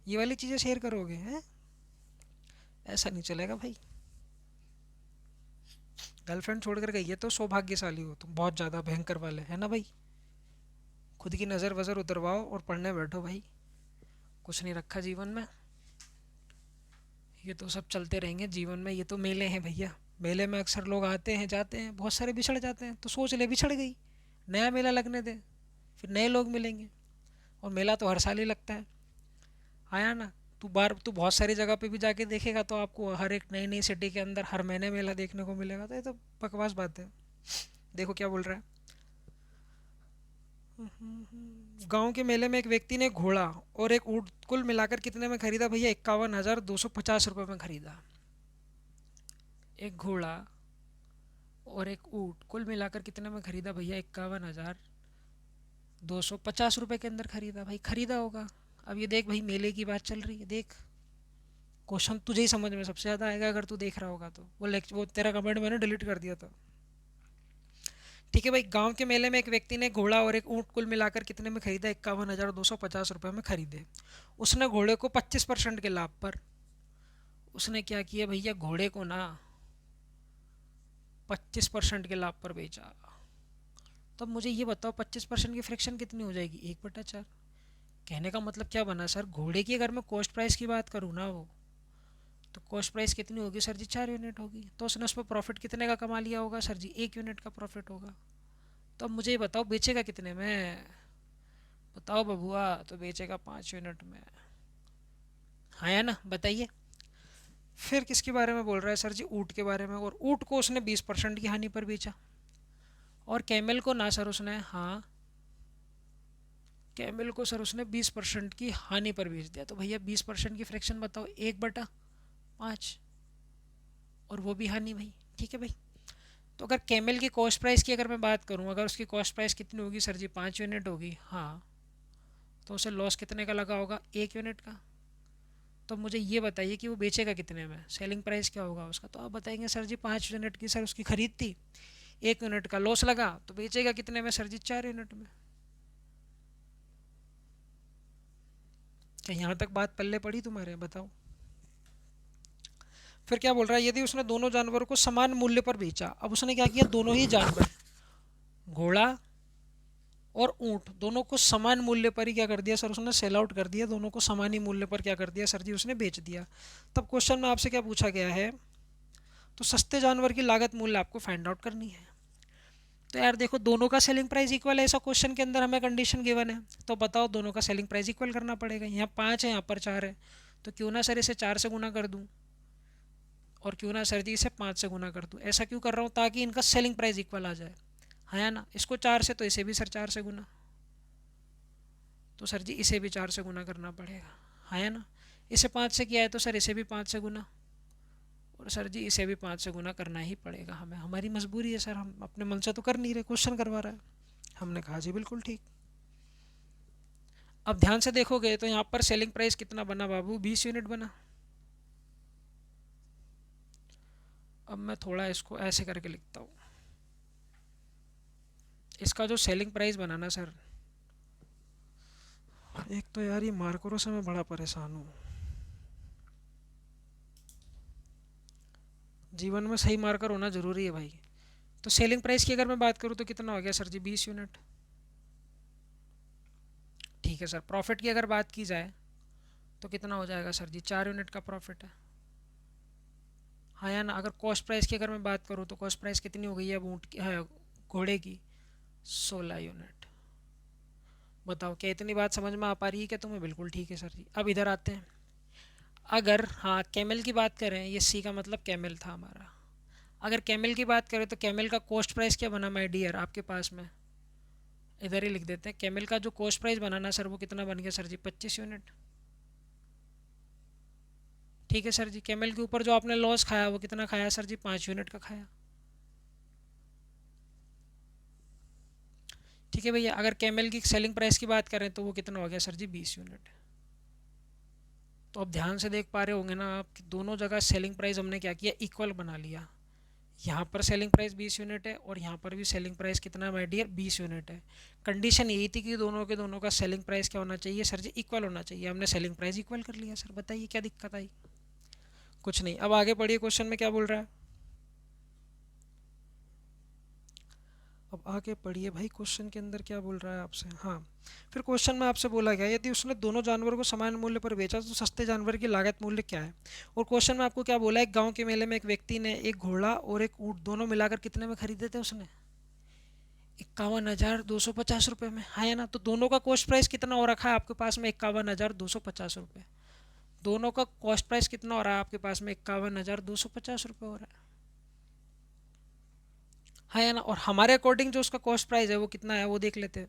ये वाली चीज़ें शेयर करोगे? हैं? ऐसा नहीं चलेगा भाई। गर्लफ्रेंड छोड़ कर गई है तो सौभाग्यशाली हो तुम, बहुत ज़्यादा भयंकर वाले, है ना भाई? खुद की नज़र वज़र उतरवाओ और पढ़ने बैठो भाई। कुछ नहीं रखा जीवन में, ये तो सब चलते रहेंगे जीवन में। ये तो मेले हैं भैया। मेले में अक्सर लोग आते हैं जाते हैं, बहुत सारे बिछड़ जाते हैं, तो सोच ले बिछड़ गई, नया मेला लगने दे, फिर नए लोग मिलेंगे। और मेला तो हर साल ही लगता है। आया ना? तू बहुत सारी जगह पे भी जाके देखेगा तो आपको हर एक नई नई सिटी के अंदर हर महीने मेला देखने को मिलेगा। तो ये तो बकवास बात है। देखो क्या बोल रहा है। गांव के मेले में एक व्यक्ति ने घोड़ा और एक ऊँट कुल मिलाकर कितने में खरीदा भैया? 51,250 रुपये में खरीदा। एक घोड़ा और एक ऊँट कुल मिलाकर कितने में खरीदा भैया? 51,250 रुपये के अंदर खरीदा। भाई खरीदा होगा। अब ये देख भाई, मेले की बात चल रही है, देख। क्वेश्चन तुझे ही समझ में सबसे ज़्यादा आएगा अगर तू देख रहा होगा तो। वो तेरा कमेंट मैंने डिलीट कर दिया था। ठीक है भाई, गांव के मेले में एक व्यक्ति ने घोड़ा और एक ऊँट कुल मिलाकर कितने में खरीदा? 51,250 रुपये में खरीदे। उसने घोड़े को 25% के लाभ पर, उसने क्या किया भैया, घोड़े को ना 25% के लाभ पर बेचा। तो अब मुझे ये बताओ 25% की फ्रैक्शन कितनी हो जाएगी? 1/4। कहने का मतलब क्या बना सर, घोड़े की अगर मैं कॉस्ट प्राइस की बात करूँ ना, वो तो कॉस्ट प्राइस कितनी होगी सर जी? 4 यूनिट होगी। तो उसने उस पर प्रॉफिट कितने का कमा लिया होगा सर जी? 1 यूनिट का प्रॉफिट होगा। तो अब मुझे ये बताओ बेचेगा कितने में? बताओ बबुआ, तो बेचेगा 5 यूनिट में। हाँ या ना, बताइए। फिर किसके बारे में बोल रहा है सर जी? ऊँट के बारे में। और ऊँट को उसने 20% की हानि पर बेचा। और कैमल को ना सर उसने, हाँ, कैमल को सर उसने 20% की हानि पर बेच दिया। तो भैया 20% की फ्रैक्शन बताओ, 1/5, और वो भी हानि भाई। ठीक है भाई। तो अगर कैमल की कॉस्ट प्राइस की अगर मैं बात करूँ, अगर उसकी कॉस्ट प्राइस कितनी होगी सर जी? 5 यूनिट होगी, हाँ। तो उसे लॉस कितने का लगा होगा? 1 यूनिट का। तो मुझे ये बताइए कि वो बेचेगा कितने में? सेलिंग प्राइस क्या होगा उसका? तो आप बताएंगे सर जी 5 यूनिट की सर उसकी खरीद थी, 1 यूनिट का लॉस लगा, तो बेचेगा कितने में सर जी? 4 यूनिट में। क्या यहाँ तक बात पल्ले पड़ी तुम्हारे? बताओ। फिर क्या बोल रहा है, यदि उसने दोनों जानवरों को समान मूल्य पर बेचा। अब उसने क्या किया, दोनों ही जानवर, घोड़ा और ऊंट, दोनों को समान मूल्य पर ही क्या कर दिया सर? उसने सेल आउट कर दिया। दोनों को समान ही मूल्य पर क्या कर दिया सर जी? उसने बेच दिया। तब क्वेश्चन में आपसे क्या पूछा गया है? तो सस्ते जानवर की लागत मूल्य आपको फाइंड आउट करनी है। तो यार देखो, दोनों का सेलिंग प्राइस इक्वल है, ऐसा क्वेश्चन के अंदर हमें कंडीशन गिवन है। तो बताओ, दोनों का सेलिंग प्राइस इक्वल करना पड़ेगा। यहाँ 5 है, यहाँ पर 4 है, तो क्यों ना सर इसे 4 से गुना कर दूँ, और क्यों ना सर जी इसे 5 से गुना कर दूँ। ऐसा क्यों कर रहा हूँ? ताकि इनका सेलिंग प्राइस इक्वल आ जाए। हाँ या ना? इसको 4 से, तो इसे भी सर 4 से गुना, तो सर जी इसे भी 4 से गुना करना पड़ेगा। हाँ या ना? इसे 5 से किया है तो सर इसे भी 5 से गुना, और सर जी इसे भी 5 से गुना करना ही पड़ेगा हमें। हमारी मजबूरी है सर, हम अपने मन से तो कर नहीं रहे, क्वेश्चन करवा रहा है। हमने कहा जी बिल्कुल ठीक। अब ध्यान से देखोगे तो यहाँ पर सेलिंग प्राइस कितना बना बाबू? 20 यूनिट बना। अब मैं थोड़ा इसको ऐसे करके लिखता हूँ। इसका जो सेलिंग प्राइस बना ना सर, एक तो यार ये मार्करों से मैं बड़ा परेशान हूँ। जीवन में सही मार्कर होना ज़रूरी है भाई। तो सेलिंग प्राइस की अगर मैं बात करूँ तो कितना हो गया सर जी? 20 यूनिट। ठीक है सर। प्रॉफिट की अगर बात की जाए तो कितना हो जाएगा सर जी? 4 यूनिट का प्रॉफिट है। हाँ या ना? अगर कॉस्ट प्राइस की अगर मैं बात करूँ तो कॉस्ट प्राइस कितनी हो गई है अब ऊँट की, है, घोड़े की? 16 यूनिट। बताओ, क्या इतनी बात समझ में आ पा रही है क्या तुम्हें? बिल्कुल ठीक है सर जी। अब इधर आते हैं। अगर हाँ कैमल की बात करें, ये सी का मतलब कैमल था हमारा। अगर कैमल की बात करें तो कैमल का कॉस्ट प्राइस क्या बना माय डियर आपके पास में? इधर ही लिख देते हैं। कैमल का जो कॉस्ट प्राइस बनाना सर, वो कितना बन गया सर जी? 25 यूनिट। ठीक है सर जी। कैमल के ऊपर जो आपने लॉस खाया वो कितना खाया सर जी? 5 यूनिट का खाया। ठीक है भैया। अगर कैमल की सेलिंग प्राइस की बात करें तो वो कितना हो गया सर जी? 20 यूनिट। तो अब ध्यान से देख पा रहे होंगे ना आप कि दोनों जगह सेलिंग प्राइस हमने क्या किया, इक्वल बना लिया। यहाँ पर सेलिंग प्राइस 20 यूनिट है और यहाँ पर भी सेलिंग प्राइस कितना है माय डियर, 20 यूनिट है। कंडीशन यही थी कि दोनों के दोनों का सेलिंग प्राइस क्या होना चाहिए सर जी, इक्वल होना चाहिए। हमने सेलिंग प्राइस इक्वल कर लिया सर, बताइए क्या दिक्कत आई। कुछ नहीं। अब आगे पढ़िए, क्वेश्चन में क्या बोल रहा है। अब आगे पढ़िए भाई, क्वेश्चन के अंदर क्या बोल रहा है आपसे। हाँ, फिर क्वेश्चन में आपसे बोला गया यदि उसने दोनों जानवरों को समान मूल्य पर बेचा तो सस्ते जानवर की लागत मूल्य क्या है। और क्वेश्चन में आपको क्या बोला है, एक गांव के मेले में एक व्यक्ति ने एक घोड़ा और एक ऊँट दोनों मिलाकर कितने में खरीदे थे उसने, 51,250 रुपये में, है ना। तो दोनों का कॉस्ट प्राइस कितना हो रखा है आपके पास में, 51,250 रुपये। दोनों का कॉस्ट प्राइस कितना हो रहा है आपके पास में, 51,250 रुपये हो रहा है ना। और हमारे अकॉर्डिंग जो उसका कॉस्ट प्राइस है वो कितना है वो देख लेते हैं।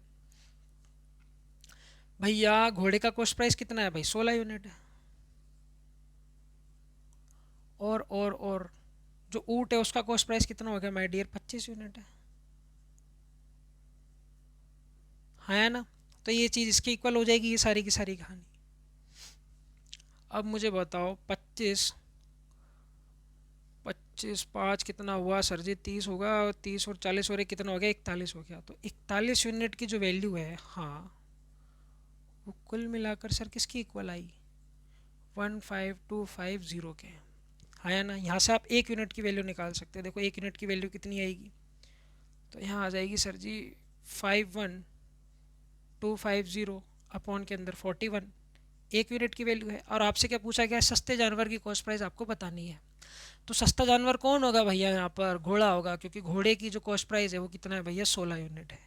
भैया घोड़े का कॉस्ट प्राइस कितना है भाई, 16 यूनिट है। और जो ऊँट है उसका कॉस्ट प्राइस कितना हो गया माय डियर, 25 यूनिट है ना। तो ये चीज़ इसकी इक्वल हो जाएगी, ये सारी की सारी कहानी। अब मुझे बताओ, 25 25 5 कितना हुआ सर जी, 30 होगा, और 30 और 40 और एक कितना हो गया, 41 हो गया। तो 41 यूनिट की जो वैल्यू है, हाँ, वो कुल मिलाकर सर किसकी इक्वल आई, 15250 के, है ना। यहाँ से आप एक यूनिट की वैल्यू निकाल सकते हैं। देखो एक यूनिट की वैल्यू कितनी आएगी, तो यहाँ आ जाएगी सर जी 51250 अपॉन के अंदर 41, एक यूनिट की वैल्यू है। और आपसे क्या पूछा गया है, सस्ते जानवर की कॉस्ट प्राइस आपको बतानी है। तो सस्ता जानवर कौन होगा भैया, यहाँ पर घोड़ा होगा, क्योंकि घोड़े की जो कॉस्ट प्राइस है वो कितना है भैया, 16 यूनिट है।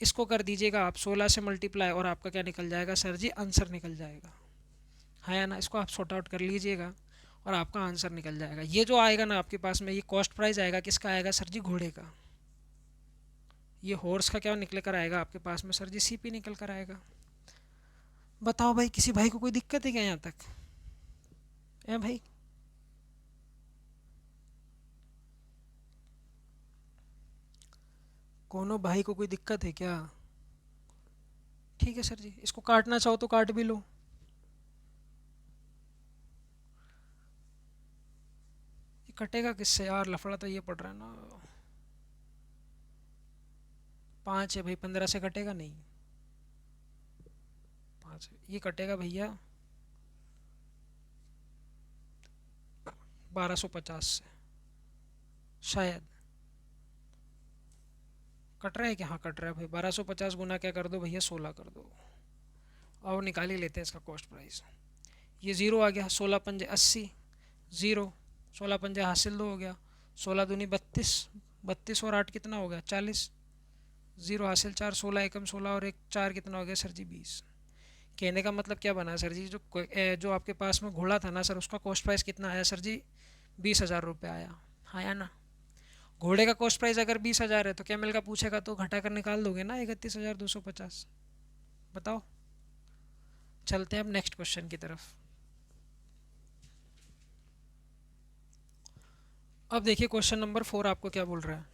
इसको कर दीजिएगा आप 16 से मल्टीप्लाई और आपका क्या निकल जाएगा सर जी, आंसर निकल जाएगा, है ना। इसको आप सॉर्ट आउट कर लीजिएगा और आपका आंसर निकल जाएगा। ये जो आएगा ना आपके पास में, ये कॉस्ट प्राइस आएगा, किसका आएगा सर जी, घोड़े का। ये हॉर्स का क्या निकल कर आएगा आपके पास में सर जी, सीपी निकल कर आएगा। बताओ भाई, किसी भाई को कोई दिक्कत है क्या यहाँ तक, है भाई। कोनो भाई को कोई दिक्कत है क्या। ठीक है सर जी, इसको काटना चाहो तो काट भी लो। ये कटेगा किससे यार, लफड़ा तो ये पड़ रहा है ना। 5 है भाई, 15 से कटेगा नहीं, 5 ये कटेगा भैया 1250 से, शायद। कट रहा है क्या, हाँ कट रहा है भाई। 1250 गुना क्या कर दो भैया, 16 कर दो। और निकाल ही लेते हैं इसका कॉस्ट प्राइस। ये ज़ीरो आ गया, 16 पंजे 80, ज़ीरो, 16 पंजे हासिल 2 हो गया, 16 दूनी 32, 32 और 8 कितना हो गया, 40, ज़ीरो हासिल 4, 16 एकम 16 और एक 4 कितना हो गया सर जी, 20। कहने का मतलब क्या बना सर जी, जो आपके पास में घोड़ा था ना सर, उसका कॉस्ट प्राइस कितना आया सर जी, 20,000 रुपये आया, आया ना। घोड़े का कॉस्ट प्राइस अगर 20,000 है तो कैमल का पूछेगा तो घटा कर निकाल दोगे ना 31,250। बताओ। चलते हैं अब नेक्स्ट क्वेश्चन की तरफ। अब देखिए क्वेश्चन नंबर 4 आपको क्या बोल रहा है।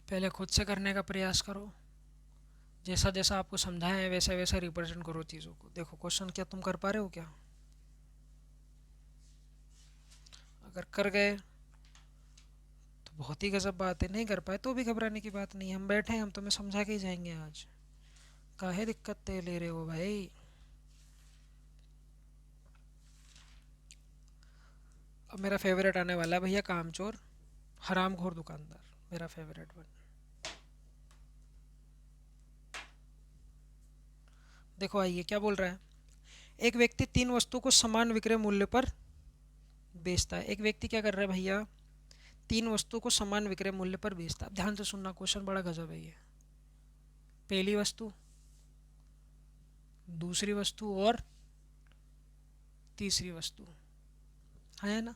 पहले खुद से करने का प्रयास करो, जैसा जैसा आपको समझाया है वैसा वैसा रिप्रेजेंट करो चीज़ों को। देखो क्वेश्चन क्या तुम कर पा रहे हो क्या, अगर कर गए तो बहुत ही गजब बात है, नहीं कर पाए तो भी घबराने की बात नहीं है। हम बैठे हैं, हम तुम्हें समझा के ही जाएंगे आज, काहे दिक्कत ले रहे हो भाई। अब मेरा फेवरेट आने वाला है भैया, कामचोर हरामखोर दुकानदार, मेरा फेवरेट वन। देखो आइए क्या बोल रहा है। एक व्यक्ति 3 वस्तु को समान विक्रय मूल्य पर बेचता है। एक व्यक्ति क्या कर रहा है भैया, 3 वस्तु को समान विक्रय मूल्य पर बेचता है। ध्यान से सुनना, क्वेश्चन बड़ा गजब है ये। पहली वस्तु, दूसरी वस्तु और तीसरी वस्तु, है ना।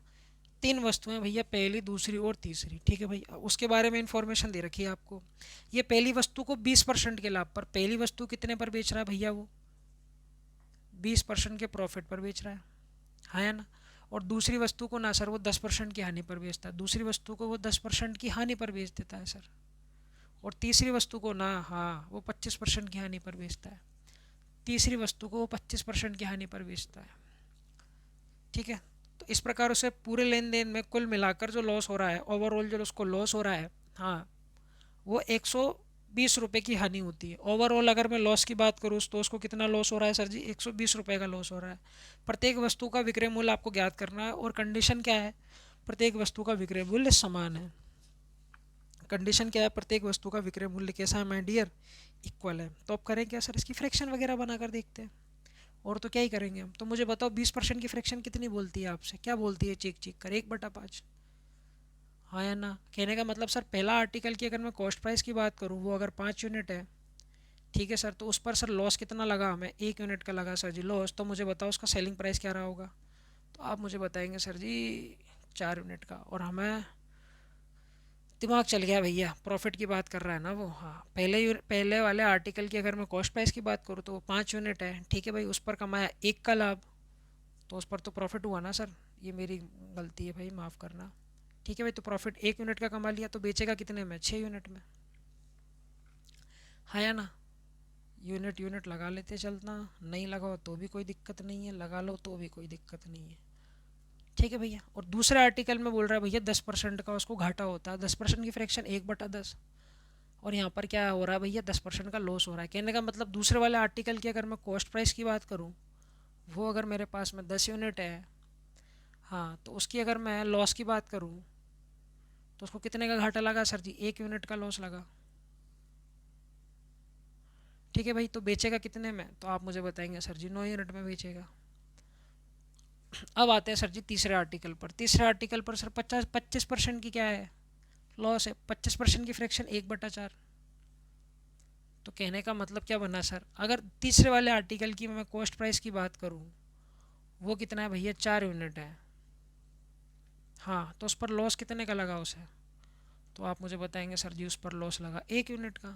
3 वस्तुएं भैया, पहली दूसरी और तीसरी, ठीक है भाई। उसके बारे में इंफॉर्मेशन दे रखी है आपको। ये पहली वस्तु को 20% के लाभ पर, पहली वस्तु कितने पर बेच रहा है भैया, वो 20% के प्रॉफिट पर बेच रहा है ना। और दूसरी वस्तु को ना सर वो 10% की हानि पर बेचता है, दूसरी वस्तु को वो 10% की हानि पर बेच देता है सर। और तीसरी वस्तु को ना, हाँ, वो 25% की हानि पर बेचता है। तीसरी वस्तु को वो 25% की हानि पर बेचता है। ठीक है, तो इस प्रकार उसे पूरे लेन देन में कुल मिलाकर जो लॉस हो रहा है, ओवरऑल जो उसको लॉस हो रहा है, हाँ, वो 120 रुपये की हानि होती है। ओवरऑल अगर मैं लॉस की बात करूँ तो उसको कितना लॉस हो रहा है सर जी? 120 रुपये का लॉस हो रहा है। प्रत्येक वस्तु का विक्रय मूल्य आपको ज्ञात करना है, और कंडीशन क्या है? प्रत्येक वस्तु का विक्रय मूल्य समान है। कंडीशन क्या है? प्रत्येक वस्तु का विक्रय मूल्य कैसा है माय डियर? इक्वल है। तो अब करें क्या सर? इसकी फ्रैक्शन वगैरह बनाकर देखते हैं। और तो क्या ही करेंगे हम। तो मुझे बताओ 20% की फ्रैक्शन कितनी बोलती है आपसे? क्या बोलती है? चीख चीख कर 1/5। हाँ या ना? कहने का मतलब सर पहला आर्टिकल की अगर मैं कॉस्ट प्राइस की बात करूँ वो अगर 5 यूनिट है, ठीक है सर, तो उस पर सर लॉस कितना लगा हमें? 1 यूनिट का लगा सर जी लॉस। तो मुझे बताओ उसका सेलिंग प्राइस क्या रहा होगा? तो आप मुझे बताएंगे सर जी 4 यूनिट का। और हमें दिमाग चल गया भैया, प्रॉफिट की बात कर रहा है ना वो। हाँ, पहले वाले आर्टिकल की अगर मैं कॉस्ट प्राइस की बात करूँ तो वो 5 यूनिट है, ठीक है भाई, उस पर कमाया 1 का लाभ, तो उस पर तो प्रॉफिट हुआ ना सर। ये मेरी गलती है भाई, माफ़ करना। ठीक है भाई, तो प्रॉफिट 1 यूनिट का कमा लिया, तो बेचेगा कितने में? 6 यूनिट में। हाँ या ना? यूनिट यूनिट लगा लेते चलना, नहीं लगाओ तो भी कोई दिक्कत नहीं है, लगा लो तो भी कोई दिक्कत नहीं है। ठीक है भैया। और दूसरे आर्टिकल में बोल रहा है भैया 10% का उसको घाटा होता है, 10% की फ्रैक्शन 1/10। और यहाँ पर क्या हो रहा है भैया? 10% का लॉस हो रहा है। कहने का मतलब दूसरे वाले आर्टिकल की अगर मैं कॉस्ट प्राइस की बात करूँ, वो अगर मेरे पास में 10 यूनिट है, हाँ, तो उसकी अगर मैं लॉस की बात करूँ तो उसको कितने का घाटा लगा सर जी? 1 यूनिट का लॉस लगा। ठीक है भाई, तो बेचेगा कितने में? तो आप मुझे बताएंगे सर जी 9 यूनिट में बेचेगा। अब आते हैं सर जी तीसरे आर्टिकल पर। तीसरे आर्टिकल पर सर 25% की क्या है? लॉस है। 25% की फ्रैक्शन 1/4। तो कहने का मतलब क्या बना सर? अगर तीसरे वाले आर्टिकल की मैं कॉस्ट प्राइस की बात करूँ, वो कितना है भैया? 4 यूनिट है। हाँ, तो उस पर लॉस कितने का लगा उसे? तो आप मुझे बताएंगे सर जी उस पर लॉस लगा 1 यूनिट का।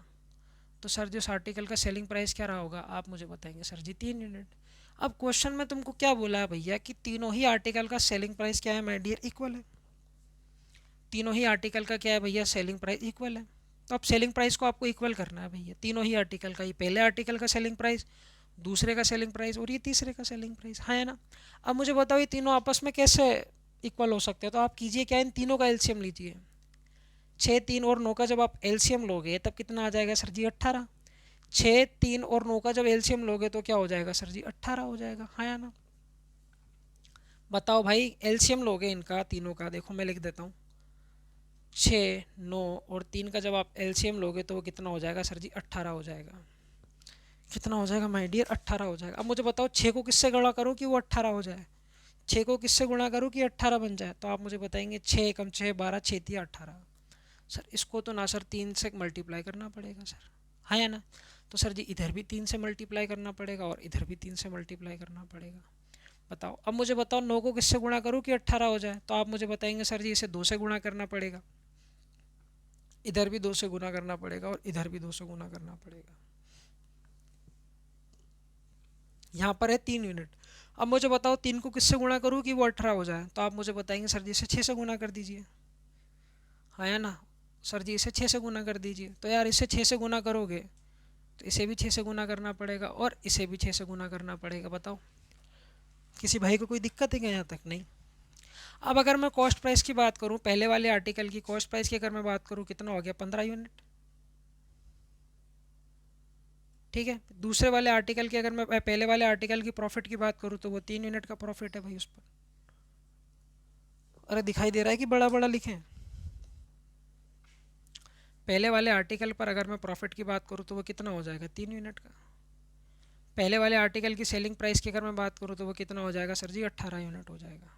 तो सर जी उस आर्टिकल का सेलिंग प्राइस क्या रहा होगा? आप मुझे बताएंगे सर जी 3 यूनिट। अब क्वेश्चन में तुमको क्या बोला है भैया कि तीनों ही आर्टिकल का सेलिंग प्राइस क्या है माय डियर? इक्वल है। तीनों ही आर्टिकल का क्या है भैया? सेलिंग प्राइस इक्वल है। तो अब सेलिंग प्राइस को आपको इक्वल करना है भैया, तीनों ही आर्टिकल का। ये पहले आर्टिकल का सेलिंग प्राइस, दूसरे का सेलिंग प्राइस, और ये तीसरे का सेलिंग प्राइस, हाँ है ना? अब मुझे बताओ ये तीनों आपस में कैसे इक्वल हो सकते हैं? तो आप कीजिए क्या, इन तीनों का एलसीएम लीजिए। 6, 3 और 9 का जब आप एलसीएम लोगे तब कितना आ जाएगा सर जी? 18। 6, 3 और 9 का जब एलसीएम लोगे तो क्या हो जाएगा सर जी? 18 हो जाएगा, हाँ या ना? बताओ भाई, एलसीएम लोगे इनका तीनों का, देखो मैं लिख देता हूँ। 6, 9 और 3 का जब आप एलसीएम लोगे तो वो कितना हो जाएगा सर जी? 18 हो जाएगा। कितना हो जाएगा माय डियर? 18 हो जाएगा। अब मुझे बताओ 6 को किससे गुणा करूँ कि वो 18 हो जाए? 6 को किससे गुणा करूँ कि 18 बन जाए? तो आप मुझे बताएंगे 6 एकम 6 12, 6 तिया 18। सर इसको तो ना सर 3 से मल्टीप्लाई करना पड़ेगा सर, हाँ या ना? तो सर जी इधर भी 3 से मल्टीप्लाई करना पड़ेगा और इधर भी 3 से मल्टीप्लाई करना पड़ेगा। बताओ, अब मुझे बताओ 9 को किससे गुणा करूँ कि 18 हो जाए? तो आप मुझे बताएंगे सर जी इसे 2 से गुणा करना पड़ेगा, इधर भी 2 से गुणा करना पड़ेगा और इधर भी 2 से गुणा करना पड़ेगा। यहाँ पर है 3 यूनिट। अब मुझे बताओ 3 को किससे गुणा करूँ कि वो 18 हो जाए? तो आप मुझे बताएंगे सर जी इसे 6 से गुणा कर दीजिए, हाँ या ना? सर जी इसे 6 से गुना कर दीजिए। तो यार इसे 6 से गुना करोगे तो इसे भी 6 से गुना करना पड़ेगा और इसे भी 6 से गुना करना पड़ेगा। बताओ किसी भाई को कोई दिक्कत है क्या यहाँ तक? नहीं। अब अगर मैं कॉस्ट प्राइस की बात करूँ, पहले वाले आर्टिकल की कॉस्ट प्राइस की अगर मैं बात करूँ, कितना हो गया? 15 यूनिट। ठीक है, दूसरे वाले आर्टिकल की अगर मैं पहले वाले आर्टिकल की प्रॉफिट की बात करूँ तो वो 3 यूनिट का प्रॉफिट है भाई उस पर। अरे दिखाई दे रहा है कि बड़ा बड़ा लिखें? पहले वाले आर्टिकल पर अगर मैं प्रॉफिट की बात करूँ तो वो कितना हो जाएगा? 3 यूनिट का। पहले वाले आर्टिकल की सेलिंग प्राइस की अगर मैं बात करूँ तो वो कितना हो जाएगा सर जी? 18 यूनिट हो जाएगा,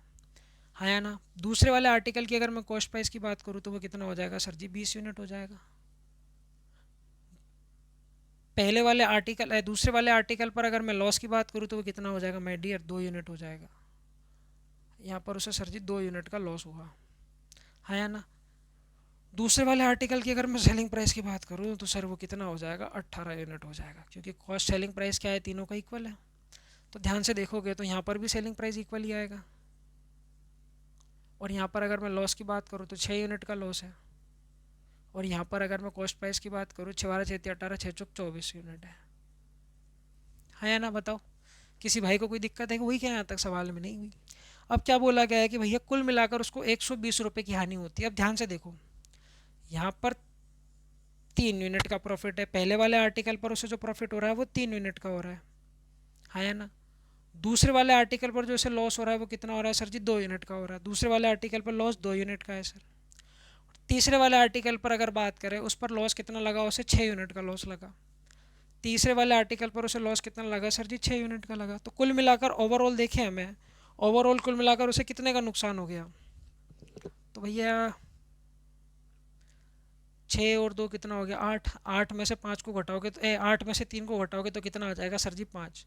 हाँ या ना? दूसरे वाले आर्टिकल की अगर मैं कॉस्ट प्राइस की बात करूँ तो वो कितना हो जाएगा सर जी? 20 यूनिट हो जाएगा। पहले वाले आर्टिकल दूसरे वाले आर्टिकल पर अगर मैं लॉस की बात करूँ तो वो कितना हो जाएगा माय डियर? 2 यूनिट हो जाएगा। यहाँ पर उसे सर जी 2 यूनिट का लॉस हुआ, हाँ या ना? दूसरे वाले आर्टिकल की अगर मैं सेलिंग प्राइस की बात करूँ तो सर वो कितना हो जाएगा? 18 यूनिट हो जाएगा, क्योंकि कॉस्ट सेलिंग प्राइस क्या है? तीनों का इक्वल है। तो ध्यान से देखोगे तो यहाँ पर भी सेलिंग प्राइस इक्वल ही आएगा। और यहाँ पर अगर मैं लॉस की बात करूँ तो 6 यूनिट का लॉस है। और यहाँ पर अगर मैं कॉस्ट प्राइस की बात करूँ, 6 12 6 18 6 चौक 24 यूनिट है, है या ना, बताओ। किसी भाई को कोई दिक्कत है कि वही क्या यहाँ तक सवाल में नहीं हुई। अब क्या बोला गया है कि भैया कुल मिलाकर उसको 120 रुपये की हानि होती है। अब ध्यान से देखो, यहाँ पर 3 यूनिट का प्रॉफिट है, पहले वाले आर्टिकल पर उसे जो प्रॉफिट हो रहा है वो 3 यूनिट का हो रहा है या ना। दूसरे वाले आर्टिकल पर जो इसे लॉस हो रहा है वो कितना हो रहा है सर जी, 2 यूनिट का हो रहा है। दूसरे वाले आर्टिकल पर लॉस 2 यूनिट का है सर। तीसरे वाले आर्टिकल पर अगर बात करें, उस पर लॉस कितना लगा, उसे 6 यूनिट का लॉस लगा। तीसरे वाले आर्टिकल पर उसे लॉस कितना लगा सर जी, 6 यूनिट का लगा। तो कुल मिलाकर ओवरऑल देखें हमें, ओवरऑल कुल मिलाकर उसे कितने का नुकसान हो गया। तो भैया 6 और 2 कितना हो गया, 8। 8 में से 5 को घटाओगे तो 8 में से 3 को घटाओगे तो कितना आ जाएगा सर जी, 5।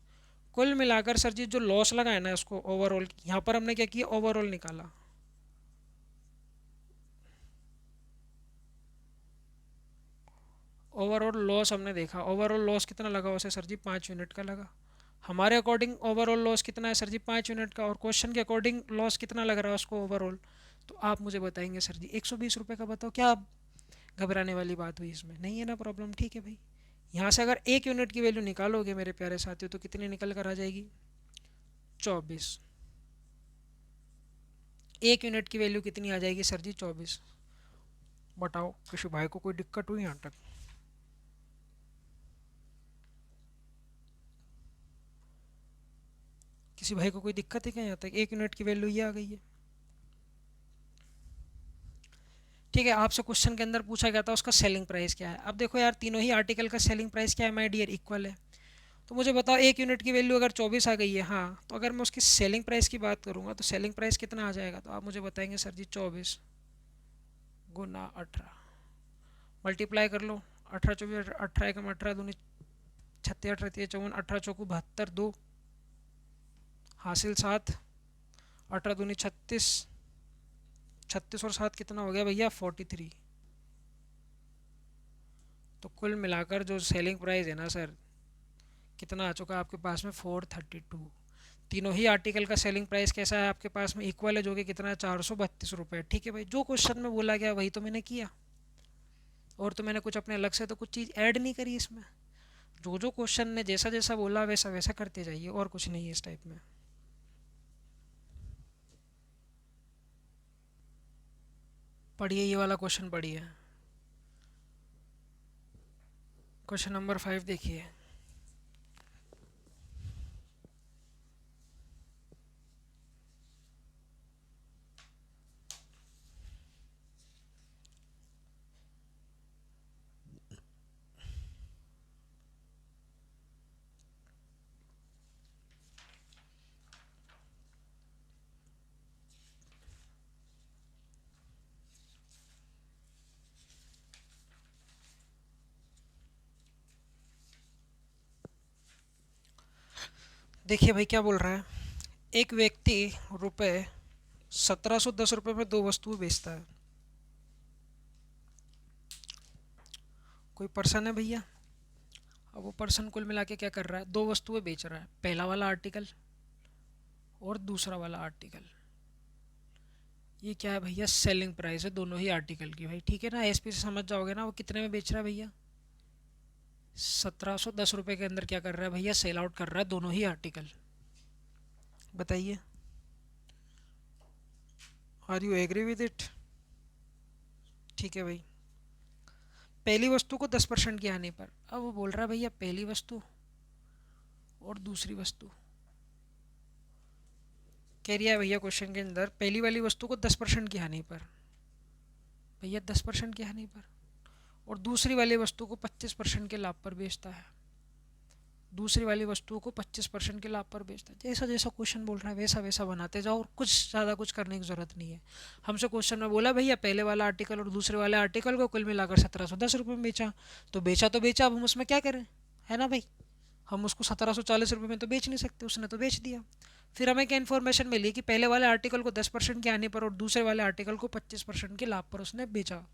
कुल मिलाकर सर जी जो लॉस लगा है ना उसको ओवरऑल, यहाँ पर हमने क्या किया, ओवरऑल निकाला। ओवरऑल लॉस हमने देखा, ओवरऑल लॉस कितना लगा उसे सर जी, 5 यूनिट का लगा। हमारे अकॉर्डिंग ओवरऑल लॉस कितना है सर जी, 5 यूनिट का। और क्वेश्चन के अकॉर्डिंग लॉस कितना लग रहा है उसको ओवरऑल, तो आप मुझे बताएंगे सर जी 120 रुपये का। बताओ, क्या घबराने वाली बात हुई इसमें, नहीं है ना प्रॉब्लम। ठीक है भाई, यहाँ से अगर 1 यूनिट की वैल्यू निकालोगे मेरे प्यारे साथियों तो कितनी निकल कर आ जाएगी, 24। 1 यूनिट की वैल्यू कितनी आ जाएगी सर जी, 24। बताओ किसी भाई को कोई दिक्कत हुई यहाँ तक। किसी भाई को कोई दिक्कत है क्या यहाँ तक, 1 यूनिट की वैल्यू ये आ गई है। ठीक है, आपसे क्वेश्चन के अंदर पूछा गया था उसका सेलिंग प्राइस क्या है। अब देखो यार, तीनों ही आर्टिकल का सेलिंग प्राइस क्या है माय डियर, इक्वल है। तो मुझे बताओ 1 यूनिट की वैल्यू अगर 24 आ गई है, हाँ, तो अगर मैं उसकी सेलिंग प्राइस की बात करूँगा तो सेलिंग प्राइस कितना आ जाएगा, तो आप मुझे बताएंगे सर जी 24 गुना 18, मल्टीप्लाई कर लो। 18 24, 18 18 दूनी 36, 18 54, 18 चौकू 72, 2 हासिल 7, 18 दूनी 36, 36 और 7 कितना हो गया भैया, 43। तो कुल मिलाकर जो सेलिंग प्राइस है ना सर, कितना आ चुका है आपके पास में, 432। तीनों ही आर्टिकल का सेलिंग प्राइस कैसा है आपके पास में, इक्वल है, जो कि कितना है, 432 रुपये। ठीक है भाई, जो क्वेश्चन में बोला गया वही तो मैंने किया, और तो मैंने कुछ अपने अलग से तो कुछ चीज़ ऐड नहीं करी इसमें। जो जो क्वेश्चन ने जैसा जैसा बोला वैसा वैसा करते जाइए, और कुछ नहीं है इस टाइप में। पढ़िए ये वाला क्वेश्चन पढ़िए, क्वेश्चन नंबर 5 देखिए। देखिए भाई क्या बोल रहा है, एक व्यक्ति रुपये 1710 रुपये में 2 वस्तुएं बेचता है। कोई पर्सन है भैया, अब वो पर्सन कुल मिला के क्या कर रहा है, 2 वस्तुएं बेच रहा है, पहला वाला आर्टिकल और दूसरा वाला आर्टिकल। ये क्या है भैया, सेलिंग प्राइस है दोनों ही आर्टिकल की भाई। ठीक है ना, एसपी से समझ जाओगे ना, वो कितने में बेच रहा है भैया, 1710 रुपये के अंदर क्या कर रहा है भैया, सेल आउट कर रहा है दोनों ही आर्टिकल। बताइए, are you agree with it. ठीक है भाई, पहली वस्तु को 10% की हानि पर। अब वो बोल रहा है भैया पहली वस्तु और दूसरी वस्तु, कह रिया है भैया क्वेश्चन के अंदर पहली वाली वस्तु को 10% की हानि पर, भैया 10% की हानि पर, और दूसरी वाली वस्तु को 25% के लाभ पर बेचता है। दूसरी वाली वस्तु को 25% के लाभ पर बेचता है। जैसा जैसा क्वेश्चन बोल रहा है वैसा वैसा बनाते जाओ, और कुछ ज़्यादा कुछ करने की ज़रूरत नहीं है। हमसे क्वेश्चन में बोला भैया पहले वाला आर्टिकल और दूसरे वाले आर्टिकल को कुल मिलाकर 1710 रुपये में बेचा, तो बेचा, अब हम उसमें क्या करें, है ना भाई। हम उसको 1740 रुपये में तो बेच नहीं सकते, उसने तो बेच दिया। फिर हमें क्या इन्फॉर्मेशन मिली कि पहले वाले आर्टिकल को 10% के आने पर और दूसरे वाले आर्टिकल को 25% के लाभ पर उसने बेचा।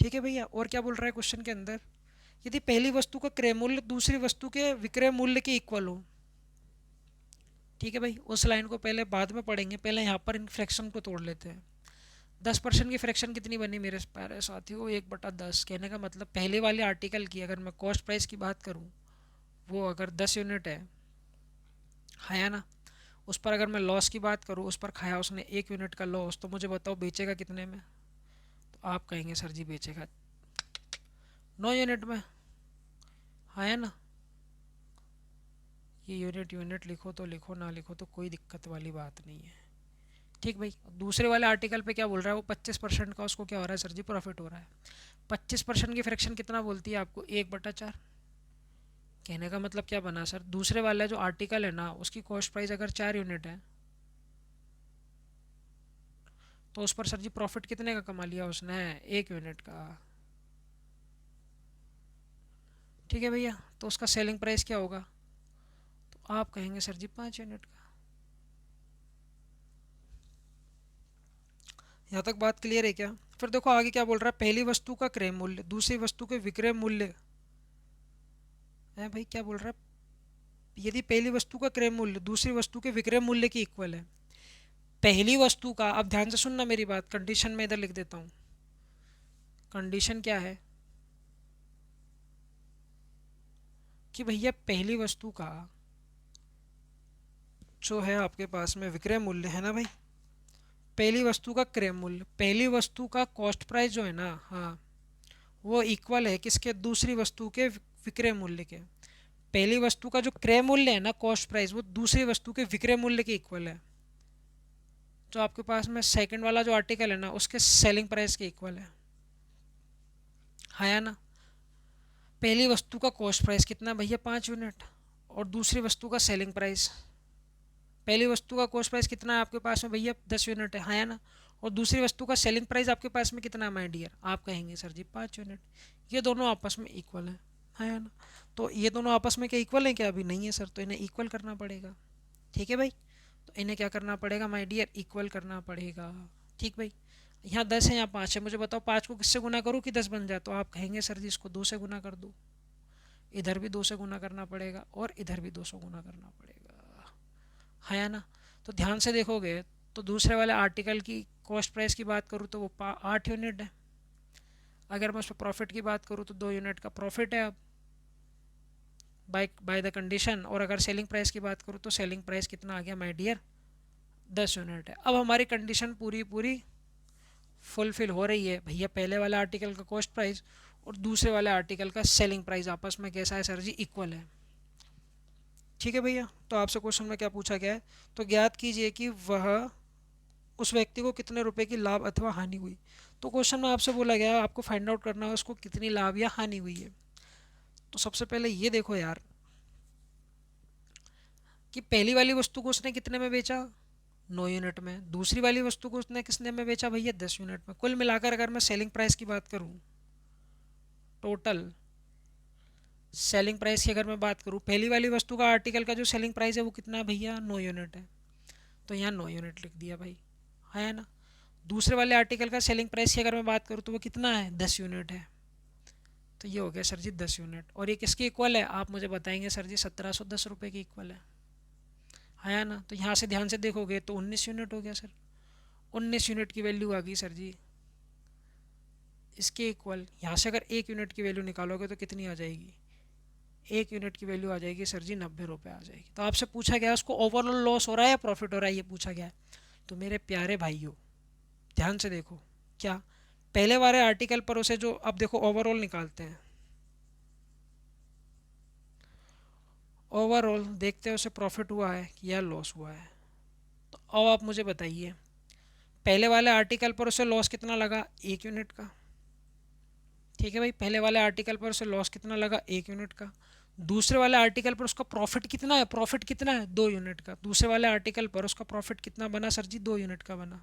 ठीक है भैया, और क्या बोल रहा है क्वेश्चन के अंदर, यदि पहली वस्तु का क्रय मूल्य दूसरी वस्तु के विक्रय मूल्य के इक्वल हो। ठीक है भाई, उस लाइन को पहले बाद में पढ़ेंगे, पहले यहाँ पर इन फ्रैक्शन को तोड़ लेते हैं। 10% की फ्रैक्शन कितनी बनी मेरे प्यारे साथियों, 1/10। कहने का मतलब पहले वाले आर्टिकल की अगर मैं कॉस्ट प्राइस की बात करूँ वो अगर 10 यूनिट है या ना, उस पर अगर मैं लॉस की बात करूँ, उस पर खाया उसने 1 यूनिट का लॉस, तो मुझे बताओ बेचेगा कितने में? तो आप कहेंगे सर जी बेचेगा 9 यूनिट में, है ना। ये यूनिट यूनिट लिखो तो लिखो, ना लिखो तो कोई दिक्कत वाली बात नहीं है। ठीक भाई। दूसरे वाले आर्टिकल पे क्या बोल रहा है वो, 25% का उसको क्या हो रहा है सर जी, प्रॉफिट हो रहा है। 25% की फ्रैक्शन कितना बोलती है आपको, 1/4। कहने का मतलब क्या बना सर, दूसरे वाला जो आर्टिकल है ना उसकी कॉस्ट प्राइस अगर 4 यूनिट है, तो उस पर सर जी प्रॉफिट कितने का कमा लिया उसने, 1 यूनिट का। ठीक है भैया। तो उसका सेलिंग प्राइस क्या होगा, तो आप कहेंगे सर जी 5 यूनिट का। यहाँ तक बात क्लियर है क्या? फिर देखो आगे क्या बोल रहा है, पहली वस्तु का क्रय मूल्य दूसरी वस्तु के विक्रय मूल्य है। भाई क्या बोल रहा है, यदि पहली वस्तु का क्रय मूल्य दूसरी वस्तु के विक्रय मूल्य की इक्वल है। पहली वस्तु का, अब ध्यान से सुनना मेरी बात, कंडीशन में इधर लिख देता हूँ। कंडीशन क्या है कि भैया पहली वस्तु का जो है आपके पास में विक्रय मूल्य है ना भाई, पहली वस्तु का क्रय मूल्य, पहली वस्तु का कॉस्ट प्राइस जो है ना, हाँ, वो इक्वल है किसके, दूसरी वस्तु के विक्रय मूल्य के। पहली वस्तु का जो क्रय मूल्य है ना, कॉस्ट प्राइस, वो दूसरी वस्तु के विक्रय मूल्य के इक्वल है। जो आपके पास में सेकंड वाला जो आर्टिकल है ना उसके सेलिंग प्राइस के इक्वल है ना। पहली वस्तु का कॉस्ट प्राइस कितना भैया, 5 यूनिट, और दूसरी वस्तु का सेलिंग प्राइस, पहली वस्तु का कॉस्ट प्राइस कितना है आपके पास में भैया, 10 यूनिट है ना। और दूसरी वस्तु का सेलिंग प्राइस आपके पास में कितना है माय डियर, आप कहेंगे सर जी 5 यूनिट। ये दोनों आपस में इक्वल है ना। तो ये दोनों आपस में क्या इक्वल है क्या, अभी नहीं है सर, तो इन्हें इक्वल करना पड़ेगा। ठीक है भाई। तो इन्हें क्या करना पड़ेगा माय डियर, इक्वल करना पड़ेगा। ठीक भाई। यहाँ 10 है, यहाँ 5 है, मुझे बताओ 5 को किससे गुना करूँ कि 10 बन जाए, तो आप कहेंगे सर जी इसको 2 से गुना कर दो। इधर भी 2 से गुना करना पड़ेगा और इधर भी 2 से गुना करना पड़ेगा, है ना। तो ध्यान से देखोगे तो दूसरे वाले आर्टिकल की कॉस्ट प्राइस की बात करूँ तो वो 8 यूनिट है। अगर मैं उस पर प्रॉफिट की बात करूँ तो 2 यूनिट का प्रॉफिट है अब, बाय द कंडीशन। और अगर सेलिंग प्राइस की बात करूँ तो सेलिंग प्राइस कितना आ गया माय डियर, 10 यूनिट है। अब हमारी कंडीशन पूरी पूरी फुलफिल हो रही है भैया, पहले वाले आर्टिकल का कॉस्ट प्राइस और दूसरे वाले आर्टिकल का सेलिंग प्राइस आपस में कैसा है सर जी, इक्वल है। ठीक है भैया। तो आपसे क्वेश्चन में क्या पूछा गया है, तो ज्ञात कीजिए कि वह उस व्यक्ति को कितने रुपए की लाभ अथवा हानि हुई। तो क्वेश्चन में आपसे बोला गया है आपको फाइंड आउट करना है उसको कितनी लाभ या हानि हुई है। तो सबसे पहले ये देखो यार कि पहली वाली वस्तु को उसने कितने में बेचा, 9 यूनिट में। दूसरी वाली वस्तु को उसने कितने में बेचा भैया, 10 यूनिट में। कुल मिलाकर अगर मैं सेलिंग प्राइस की बात करूँ, टोटल सेलिंग प्राइस की अगर मैं बात करूँ, पहली वाली वस्तु का आर्टिकल का जो सेलिंग प्राइस है वो कितना है भैया, 9 यूनिट है। तो यहाँ 9 यूनिट लिख दिया भाई, है ना। दूसरे वाले आर्टिकल का सेलिंग प्राइस की अगर मैं बात करूँ तो वो कितना है, 10 यूनिट है। तो ये हो गया सर जी 10 यूनिट। और ये किसकी इक्वल है, आप मुझे बताएंगे सर जी 1710 रुपये की इक्वल है ना। तो यहाँ से ध्यान से देखोगे तो 19 यूनिट हो गया सर, 19 यूनिट की वैल्यू आ गई सर जी इसके इक्वल। यहाँ से अगर 1 यूनिट की वैल्यू निकालोगे तो कितनी आ जाएगी, 1 यूनिट की वैल्यू आ जाएगी सर जी 90 रुपये आ जाएगी। तो आपसे पूछा गया उसको ओवरऑल लॉस हो रहा है या प्रॉफिट हो रहा है, ये पूछा गया है। तो मेरे प्यारे भाइयों ध्यान से देखो, क्या पहले वाले आर्टिकल पर उसे जो, अब देखो ओवरऑल निकालते हैं, ओवरऑल देखते हैं उसे प्रॉफिट हुआ है या लॉस हुआ है। तो अब आप मुझे बताइए पहले वाले आर्टिकल पर उसे लॉस कितना लगा, 1 यूनिट का। ठीक है भाई, पहले वाले आर्टिकल पर उसे लॉस कितना लगा, 1 यूनिट का। दूसरे वाले आर्टिकल पर उसका प्रॉफिट कितना है, प्रॉफिट कितना है, 2 यूनिट का। दूसरे वाले आर्टिकल पर उसका प्रॉफिट कितना बना सर जी, 2 यूनिट का बना।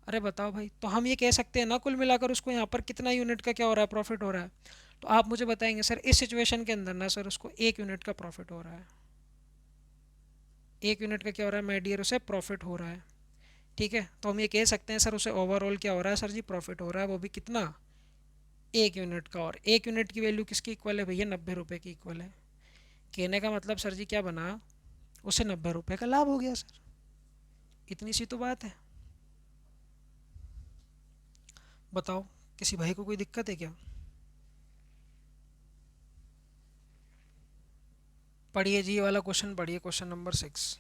अरे बताओ भाई, तो हम ये कह सकते हैं ना कुल मिलाकर उसको यहाँ पर कितना यूनिट का क्या हो रहा है, प्रॉफिट हो रहा है। तो आप मुझे बताएंगे सर इस सिचुएशन के अंदर ना सर उसको 1 यूनिट का प्रॉफिट हो रहा है, 1 यूनिट का क्या हो रहा है माय डियर, उसे प्रॉफिट हो रहा है। ठीक है। तो हम ये कह सकते हैं सर उसे ओवरऑल क्या हो रहा है सर जी, प्रॉफिट हो रहा है, वो भी कितना, 1 यूनिट का। और 1 यूनिट की वैल्यू किसकी इक्वल है भैया, 90 रुपये की इक्वल है। कहने का मतलब सर जी क्या बना, उसे 90 रुपये का लाभ हो गया सर। इतनी सी तो बात है। बताओ किसी भाई को कोई दिक्कत है क्या? पढ़िए जी, ये वाला क्वेश्चन पढ़िए, क्वेश्चन नंबर 6।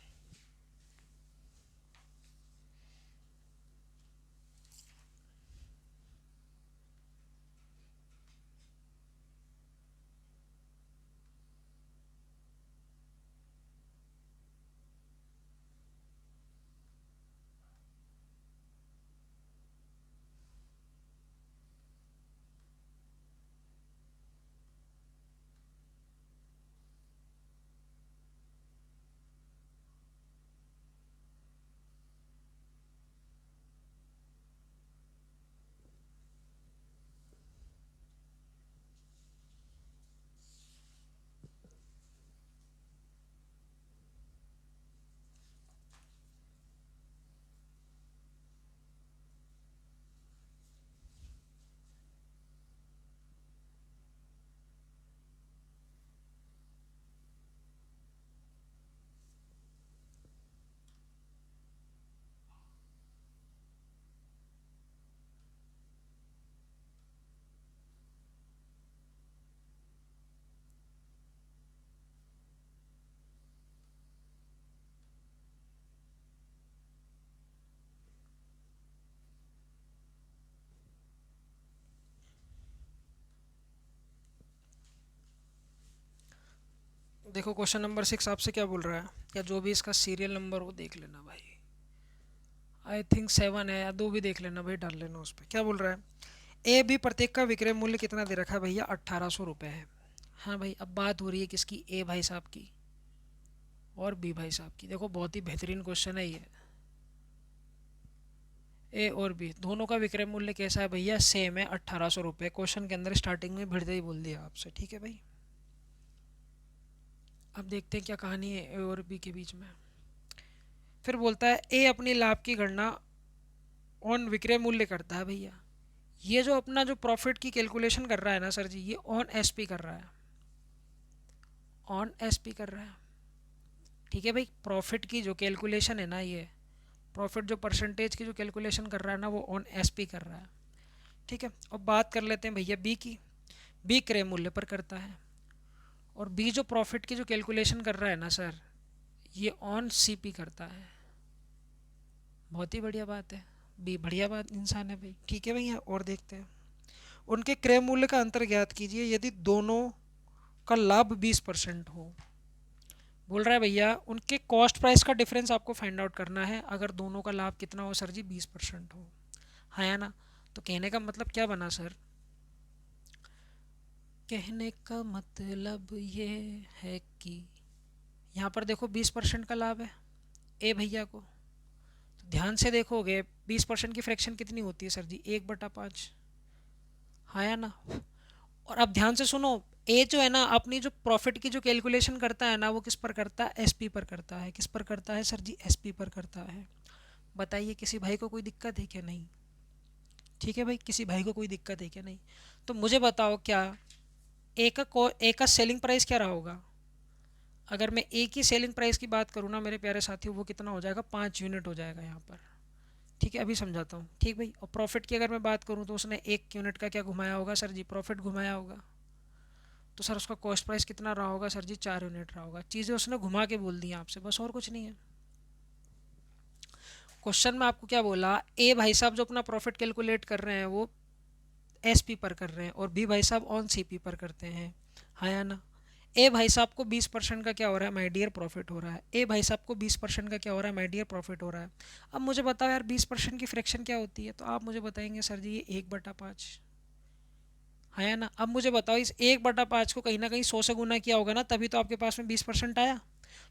देखो क्वेश्चन नंबर 6 आपसे क्या बोल रहा है, या जो भी इसका सीरियल नंबर हो देख लेना भाई। आई थिंक 7 है, या 2 भी देख लेना भाई, डाल लेना उस पर। क्या बोल रहा है, ए बी प्रत्येक का विक्रय मूल्य कितना दे रखा है भैया, 1800 रुपये है। हाँ भाई, अब बात हो रही है किसकी, ए भाई साहब की और बी भाई साहब की। देखो बहुत ही बेहतरीन क्वेश्चन है ये। ए और बी दोनों का विक्रय मूल्य कैसा है भैया, सेम है, 1800 रुपये। क्वेश्चन के अंदर स्टार्टिंग में भिड़ते ही बोल दिया आपसे, ठीक है भाई। अब देखते हैं क्या कहानी है ए और बी के बीच में। फिर बोलता है ए अपनी लाभ की गणना ऑन विक्रय मूल्य करता है भैया। ये जो अपना जो प्रॉफिट की कैलकुलेशन कर रहा है ना सर जी, ये ऑन एसपी कर रहा है, ऑन एसपी कर रहा है। ठीक है भाई, प्रॉफिट की जो कैलकुलेशन है ना, ये प्रॉफिट जो परसेंटेज की जो कैलकुलेशन कर रहा है ना, वो ऑन एसपी कर रहा है। ठीक है, अब बात कर लेते हैं भैया बी की। बी क्रय मूल्य पर करता है, और बी जो प्रॉफिट की जो कैलकुलेशन कर रहा है ना सर, ये ऑन सीपी करता है। बहुत ही बढ़िया बात है, बी बढ़िया बात इंसान है भाई। ठीक है भैया, और देखते हैं। उनके क्रय मूल्य का अंतर ज्ञात कीजिए यदि दोनों का लाभ 20% हो। बोल रहा है भैया उनके कॉस्ट प्राइस का डिफरेंस आपको फाइंड आउट करना है अगर दोनों का लाभ कितना हो सर जी, 20% हो। हाँ या ना। तो कहने का मतलब क्या बना सर, कहने का मतलब ये है कि यहाँ पर देखो 20% का लाभ है ए भैया को। तो ध्यान से देखोगे 20% की फ्रैक्शन कितनी होती है सर जी, 1/5। हाँ या ना। और अब ध्यान से सुनो, ए जो है ना अपनी जो प्रॉफिट की जो कैलकुलेशन करता है ना, वो किस पर करता है, एसपी पर करता है। किस पर करता है सर जी, एसपी पर करता है। बताइए किसी भाई को कोई दिक्कत है क्या, नहीं। ठीक है भाई, किसी भाई को कोई दिक्कत है क्या, नहीं। तो मुझे बताओ क्या ए का सेलिंग प्राइस क्या रहा होगा। अगर मैं ए की सेलिंग प्राइस की बात करूँ ना मेरे प्यारे साथियों, वो कितना हो जाएगा, 5 यूनिट हो जाएगा यहाँ पर। ठीक है, अभी समझाता हूँ। ठीक भाई, और प्रॉफिट की अगर मैं बात करूँ तो उसने 1 यूनिट का क्या घुमाया होगा सर जी, प्रॉफिट घुमाया होगा। तो सर उसका कॉस्ट प्राइस कितना रहा होगा सर जी, 4 यूनिट रहा होगा। चीज़ें उसने घुमा के बोल दी आपसे, बस और कुछ नहीं है। क्वेश्चन में आपको क्या बोला, ए भाई साहब जो अपना प्रॉफिट कैलकुलेट कर रहे हैं वो एसपी पर कर रहे हैं, और बी भाई साहब ऑन सीपी पर करते हैं। हाँ या ना। ए भाई साहब को 20% का क्या हो रहा है माय डियर, प्रॉफिट हो रहा है। ए भाई साहब को 20% का क्या हो रहा है माय डियर, प्रॉफिट हो रहा है। अब मुझे बताओ यार 20% की फ्रैक्शन क्या होती है, तो आप मुझे बताएंगे सर जी ये 1/5। हाँ या ना। अब मुझे बताओ इस 1/5 को कहीं ना कहीं 100 से गुना किया होगा ना, तभी तो आपके पास में 20% आया।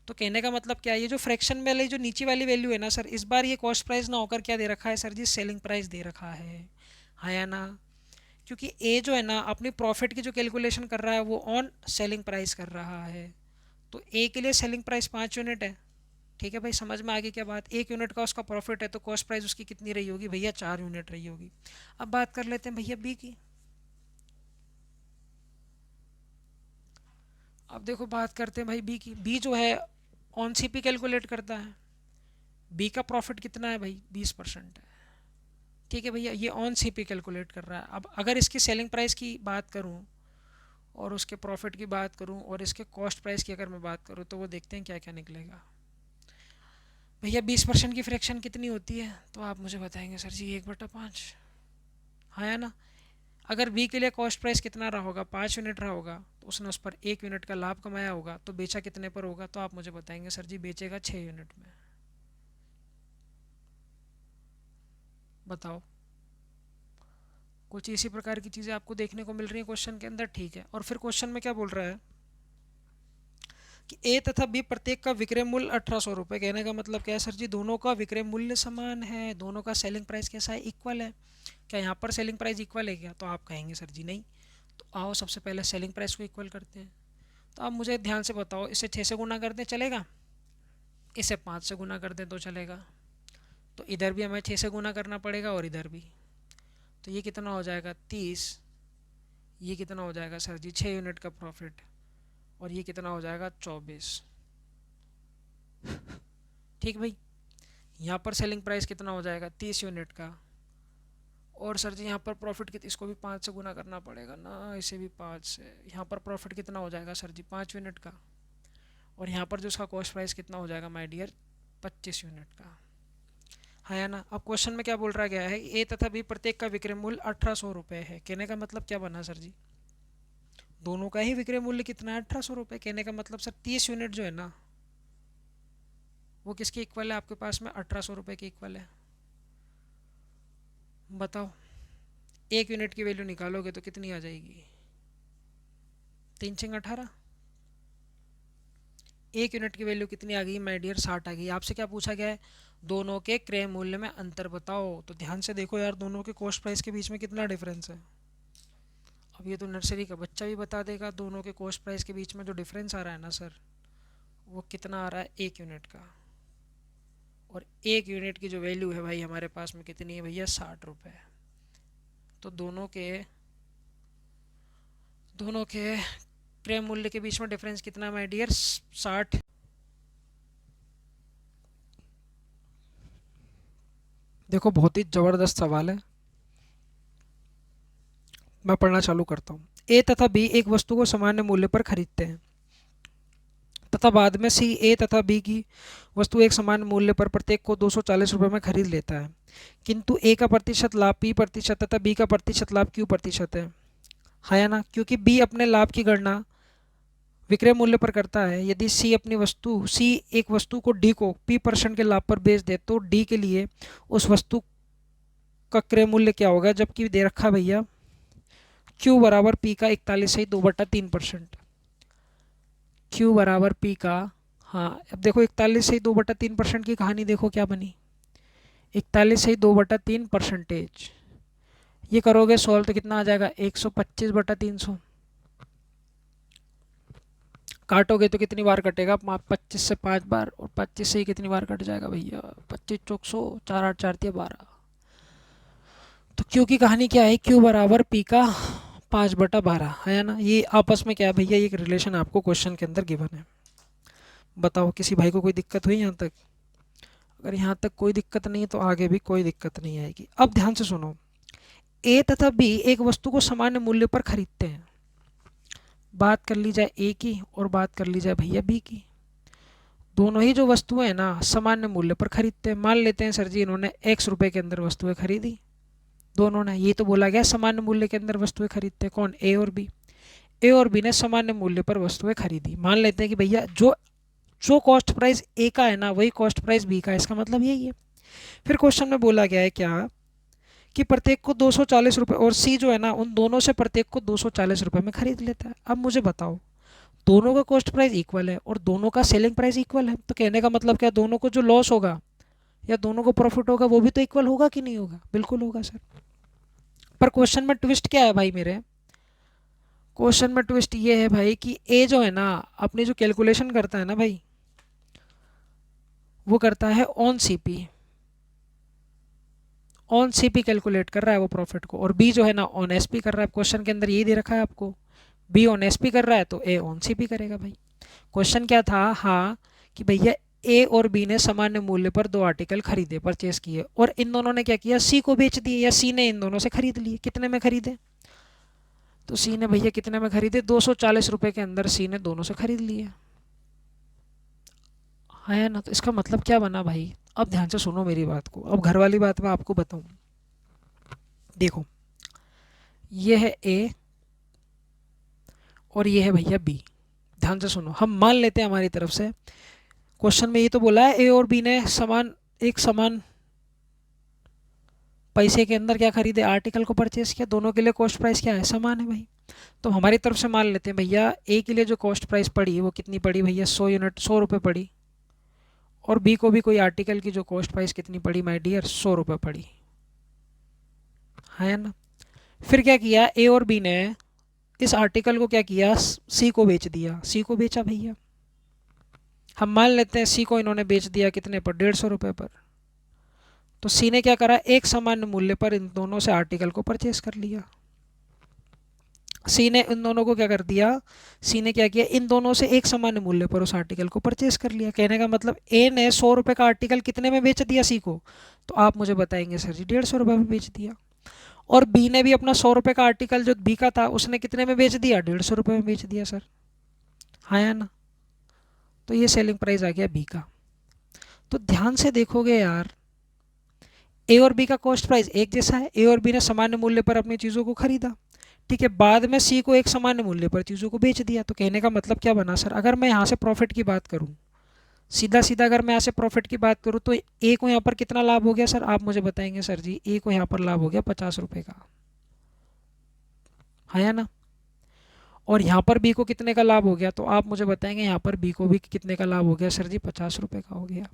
तो कहने का मतलब क्या है, ये जो फ्रैक्शन में वाली जो नीचे वाली वैल्यू है ना सर, इस बार ये कॉस्ट प्राइस ना होकर क्या दे रखा है सर जी, सेलिंग प्राइस दे रखा है। हाँ या ना। क्योंकि ए जो है ना अपनी प्रॉफिट की जो कैलकुलेशन कर रहा है वो ऑन सेलिंग प्राइस कर रहा है। तो ए के लिए सेलिंग प्राइस 5 यूनिट है। ठीक है भाई, समझ में आगे क्या बात, 1 यूनिट का उसका प्रॉफिट है तो कॉस्ट प्राइस उसकी कितनी रही होगी भैया, 4 यूनिट रही होगी। अब बात कर लेते हैं भैया बी की। अब देखो बात करते हैं भाई बी की। बी जो है ऑन सीपी कैलकुलेट करता है। बी का प्रॉफिट कितना है भाई, 20% है। ठीक है भैया, ये ऑन सीपी कैलकुलेट कर रहा है। अब अगर इसकी सेलिंग प्राइस की बात करूं और उसके प्रॉफिट की बात करूं और इसके कॉस्ट प्राइस की अगर मैं बात करूं तो वो देखते हैं क्या क्या निकलेगा। भैया 20% की फ्रैक्शन कितनी होती है, तो आप मुझे बताएंगे सर जी 1/5। हाँ या ना। अगर बी के लिए कॉस्ट प्राइस कितना रहा होगा, 5 यूनिट रहा होगा, तो उसने उस पर 1 यूनिट का लाभ कमाया होगा, तो बेचा कितने पर होगा, तो आप मुझे बताएंगे सर जी बेचेगा 6 यूनिट में। बताओ। कुछ इसी प्रकार की चीज़ें आपको देखने को मिल रही हैं क्वेश्चन के अंदर, ठीक है। और फिर क्वेश्चन में क्या बोल रहा है कि ए तथा बी प्रत्येक का विक्रय मूल्य 1800 रुपये। कहने का मतलब क्या है सर जी, दोनों का विक्रय मूल्य समान है, दोनों का सेलिंग प्राइस कैसा है, इक्वल है। क्या यहाँ पर सेलिंग प्राइस इक्वल है क्या, तो आप कहेंगे सर जी नहीं। तो आओ सबसे पहले सेलिंग प्राइस को इक्वल करते हैं। तो आप मुझे ध्यान से बताओ, इसे 6 से गुना कर दें चलेगा, इसे 5 से गुना कर दें तो चलेगा। तो इधर भी हमें 6 से गुना करना पड़ेगा और इधर भी। तो ये कितना हो जाएगा 30, ये कितना हो जाएगा सर जी 6 यूनिट का प्रॉफिट, और ये कितना हो जाएगा 24। ठीक भाई। यहाँ पर सेलिंग प्राइस कितना हो जाएगा 30 यूनिट का, और सर जी यहाँ पर प्रॉफिट कितना, इसको भी 5 से गुना करना पड़ेगा ना, इसे भी 5 से। यहाँ पर प्रॉफिट कितना हो जाएगा सर जी 5 यूनिट का, और यहाँ पर जो उसका कॉस्ट प्राइस कितना हो जाएगा माय डियर 25 यूनिट का। है ना। अब क्वेश्चन में क्या बोल रहा गया है, ए तथा बी प्रत्येक का विक्रय मूल्य 1800 रुपये है। कहने का मतलब क्या बना सर जी, दोनों का ही विक्रय मूल्य कितना है 1800 रुपये। कहने का मतलब सर 30 यूनिट जो है ना वो किसके इक्वल है आपके पास में, 1800 रुपये के इक्वल है। बताओ 1 यूनिट की वैल्यू निकालोगे तो कितनी आ जाएगी, 3×18। 1 यूनिट की वैल्यू कितनी आ गई माय डियर 60 आ गई। आपसे क्या पूछा गया है, दोनों के क्रय मूल्य में अंतर बताओ। तो ध्यान से देखो यार, दोनों के कॉस्ट प्राइस के बीच में कितना डिफरेंस है। अब ये तो नर्सरी का बच्चा भी बता देगा, दोनों के कॉस्ट प्राइस के बीच में जो डिफरेंस आ रहा है ना सर, वो कितना आ रहा है 1 यूनिट का। और 1 यूनिट की जो वैल्यू है भाई हमारे पास में कितनी है भैया 60 रुपये। तो दोनों के क्रय मूल्य के बीच में डिफरेंस कितना माय डियर 60। देखो बहुत ही ज़बरदस्त सवाल है, मैं पढ़ना चालू करता हूँ। ए तथा बी एक वस्तु को सामान्य मूल्य पर खरीदते हैं तथा बाद में सी ए तथा बी की वस्तु एक समान मूल्य पर प्रत्येक को 240 रुपये में खरीद लेता है, किंतु ए का प्रतिशत लाभ P% तथा बी का प्रतिशत लाभ Q% है ना। क्योंकि बी अपने लाभ की गणना विक्रय मूल्य पर करता है। यदि सी एक वस्तु को डी को P% के लाभ पर बेच दे तो डी के लिए उस वस्तु का क्रय मूल्य क्या होगा, जबकि दे रखा भैया Q बराबर P का 41/2/3%। Q बराबर P का, हाँ अब देखो 41/2/3% की कहानी देखो क्या बनी, 41/2/3%। ये करोगे सॉल्व तो कितना आ जाएगा 125/300। काटोगे तो कितनी बार कटेगा, 25 से 5 बार, और 25 से ही कितनी बार कट जाएगा भैया 25 चौक 100, 4 8 4 12। तो Q की कहानी क्या है, Q बराबर P का 5/12 है ना। ये आपस में क्या है भैया, एक रिलेशन आपको क्वेश्चन के अंदर गिवन है। बताओ किसी भाई को कोई दिक्कत हुई यहाँ तक, अगर यहाँ तक कोई दिक्कत नहीं है तो आगे भी कोई दिक्कत नहीं आएगी। अब ध्यान से सुनो, ए तथा बी एक वस्तु को सामान्य मूल्य पर खरीदते हैं। बात कर ली जाए ए की और बात कर ली जाए भैया बी की, दोनों ही जो वस्तुएं हैं ना सामान्य मूल्य पर खरीदते हैं। मान लेते हैं सर जी इन्होंने X रुपए के अंदर वस्तुएं खरीदी दोनों ने, ये तो बोला गया सामान्य मूल्य के अंदर वस्तुएं खरीदते हैं कौन, ए और बी। ए और बी ने सामान्य मूल्य पर वस्तुएं खरीदी। मान लेते हैं कि भैया जो जो कॉस्ट प्राइस ए का है ना वही कॉस्ट प्राइस बी का है, इसका मतलब यही है। फिर क्वेश्चन में बोला गया है क्या कि प्रत्येक को 240 रुपये, और सी जो है ना उन दोनों से प्रत्येक को 240 रुपये में खरीद लेता है। अब मुझे बताओ दोनों का कॉस्ट प्राइस इक्वल है और दोनों का सेलिंग प्राइस इक्वल है, तो कहने का मतलब क्या, दोनों को जो लॉस होगा या दोनों को प्रॉफिट होगा वो भी तो इक्वल होगा कि नहीं होगा, बिल्कुल होगा सर। पर क्वेश्चन में ट्विस्ट क्या है भाई मेरे, क्वेश्चन में ट्विस्ट ये है भाई कि ए जो है ना अपनी जो कैलकुलेशन करता है ना भाई वो करता है ऑन सीपी कैलकुलेट कर रहा है वो प्रॉफिट को, और बी जो है ना ऑन एसपी कर रहा है। क्वेश्चन के अंदर यही दे रखा है आपको, बी ऑन एसपी कर रहा है तो ए ऑन सीपी करेगा भाई। क्वेश्चन क्या था, हाँ कि भैया ए और बी ने सामान्य मूल्य पर 2 आर्टिकल खरीदे, परचेस किए, और इन दोनों ने क्या किया सी को बेच दिए, या सी ने इन दोनों से खरीद लिए। कितने में खरीदे, तो सी ने भैया कितने में खरीदे, 240 रुपये के अंदर सी ने दोनों से खरीद लिए, है ना। तो इसका मतलब क्या बना भाई, अब ध्यान से सुनो मेरी बात को, अब घर वाली बात मैं आपको बताऊं। देखो, ये है ए और ये है भैया बी। ध्यान से सुनो, हम मान लेते हैं हमारी तरफ से, क्वेश्चन में ये तो बोला है ए और बी ने एक समान पैसे के अंदर क्या खरीदे, आर्टिकल को परचेस किया, दोनों के लिए कॉस्ट प्राइस क्या है, समान है भाई। तो हमारी तरफ से मान लेते हैं भैया ए के लिए जो कॉस्ट प्राइस पड़ी वो कितनी पड़ी भैया, 100 यूनिट, 100 रुपये पड़ी। और बी को भी कोई आर्टिकल की जो कॉस्ट प्राइस कितनी पड़ी माय डियर, 100 रुपये पड़ी, है ना। फिर क्या किया ए और बी ने, इस आर्टिकल को क्या किया, सी को बेच दिया, सी को बेचा भैया। हम मान लेते हैं सी को इन्होंने बेच दिया कितने पर, 150 रुपये पर। तो सी ने क्या करा, एक सामान्य मूल्य पर इन दोनों से आर्टिकल को परचेस कर लिया। सी ने इन दोनों को क्या कर दिया, सी ने क्या किया, इन दोनों से एक सामान्य मूल्य पर उस आर्टिकल को परचेस कर लिया। कहने का मतलब ए ने 100 रुपये का आर्टिकल कितने में बेच दिया सी को, तो आप मुझे बताएंगे सर जी 150 रुपये में बेच दिया। और बी ने भी अपना 100 रुपये का आर्टिकल जो बी का था उसने कितने में बेच दिया, 150 रुपये में बेच दिया सर, हाँ या ना। तो ये सेलिंग प्राइस आ गया बी का। तो ध्यान से देखोगे यार, ए और बी का कॉस्ट प्राइस एक जैसा है, ए और बी ने सामान्य मूल्य पर अपनी चीज़ों को खरीदा, ठीक है। बाद में सी को एक सामान्य मूल्य पर चीज़ों को बेच दिया। तो कहने का मतलब क्या बना सर, अगर मैं यहाँ से प्रॉफिट की बात करूँ, सीधा सीधा अगर मैं यहाँ से प्रॉफिट की बात करूँ, तो ए को यहाँ पर कितना लाभ हो गया सर, आप मुझे बताएंगे सर जी। ए को यहाँ पर लाभ हो गया 50 रुपये का, है या ना। और यहाँ पर बी को कितने का लाभ हो गया, तो आप मुझे बताएंगे यहाँ पर बी को भी कितने का लाभ हो गया सर जी, 50 रुपये का हो गया।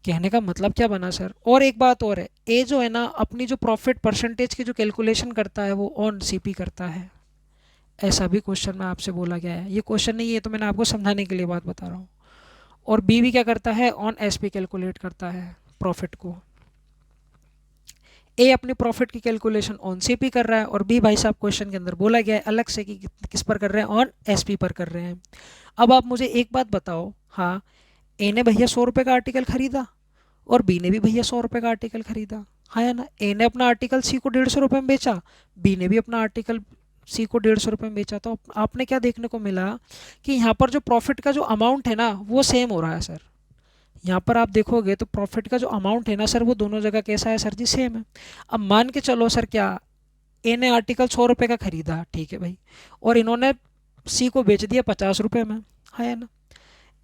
कहने का मतलब क्या बना सर। और एक बात और है, ए जो है ना अपनी जो प्रॉफिट परसेंटेज की जो कैलकुलेशन करता है वो ऑन सीपी करता है, ऐसा भी क्वेश्चन में आपसे बोला गया है। ये क्वेश्चन नहीं है, तो मैंने आपको समझाने के लिए बात बता रहा हूँ। और बी भी क्या करता है, ऑन एसपी कैलकुलेट करता है प्रॉफिट को। ए अपनी प्रॉफिट की कैलकुलेशन ऑन सीपी कर रहा है, और बी भाई साहब क्वेश्चन के अंदर बोला गया है अलग से कि किस पर कर रहे हैं, ऑन एसपी पर कर रहे हैं। अब आप मुझे एक बात बताओ, हाँ, ए ने भैया 100 रुपये का आर्टिकल खरीदा और बी ने भी भैया 100 रुपये का आर्टिकल खरीदा, हाँ या ना। ए ने अपना आर्टिकल सी को 150 रुपये में बेचा, बी ने भी अपना आर्टिकल सी को 150 रुपये में बेचा। तो आपने क्या देखने को मिला कि यहाँ पर जो प्रॉफिट का जो अमाउंट है ना वो सेम हो रहा है सर। यहाँ पर आप देखोगे तो प्रॉफिट का जो अमाउंट है ना सर वो दोनों जगह कैसा है सर जी, सेम है। अब मान के चलो सर, क्या ए ने आर्टिकल 100 रुपये का खरीदा, ठीक है भाई, और इन्होंने सी को बेच दिया 50 रुपये में, है ना।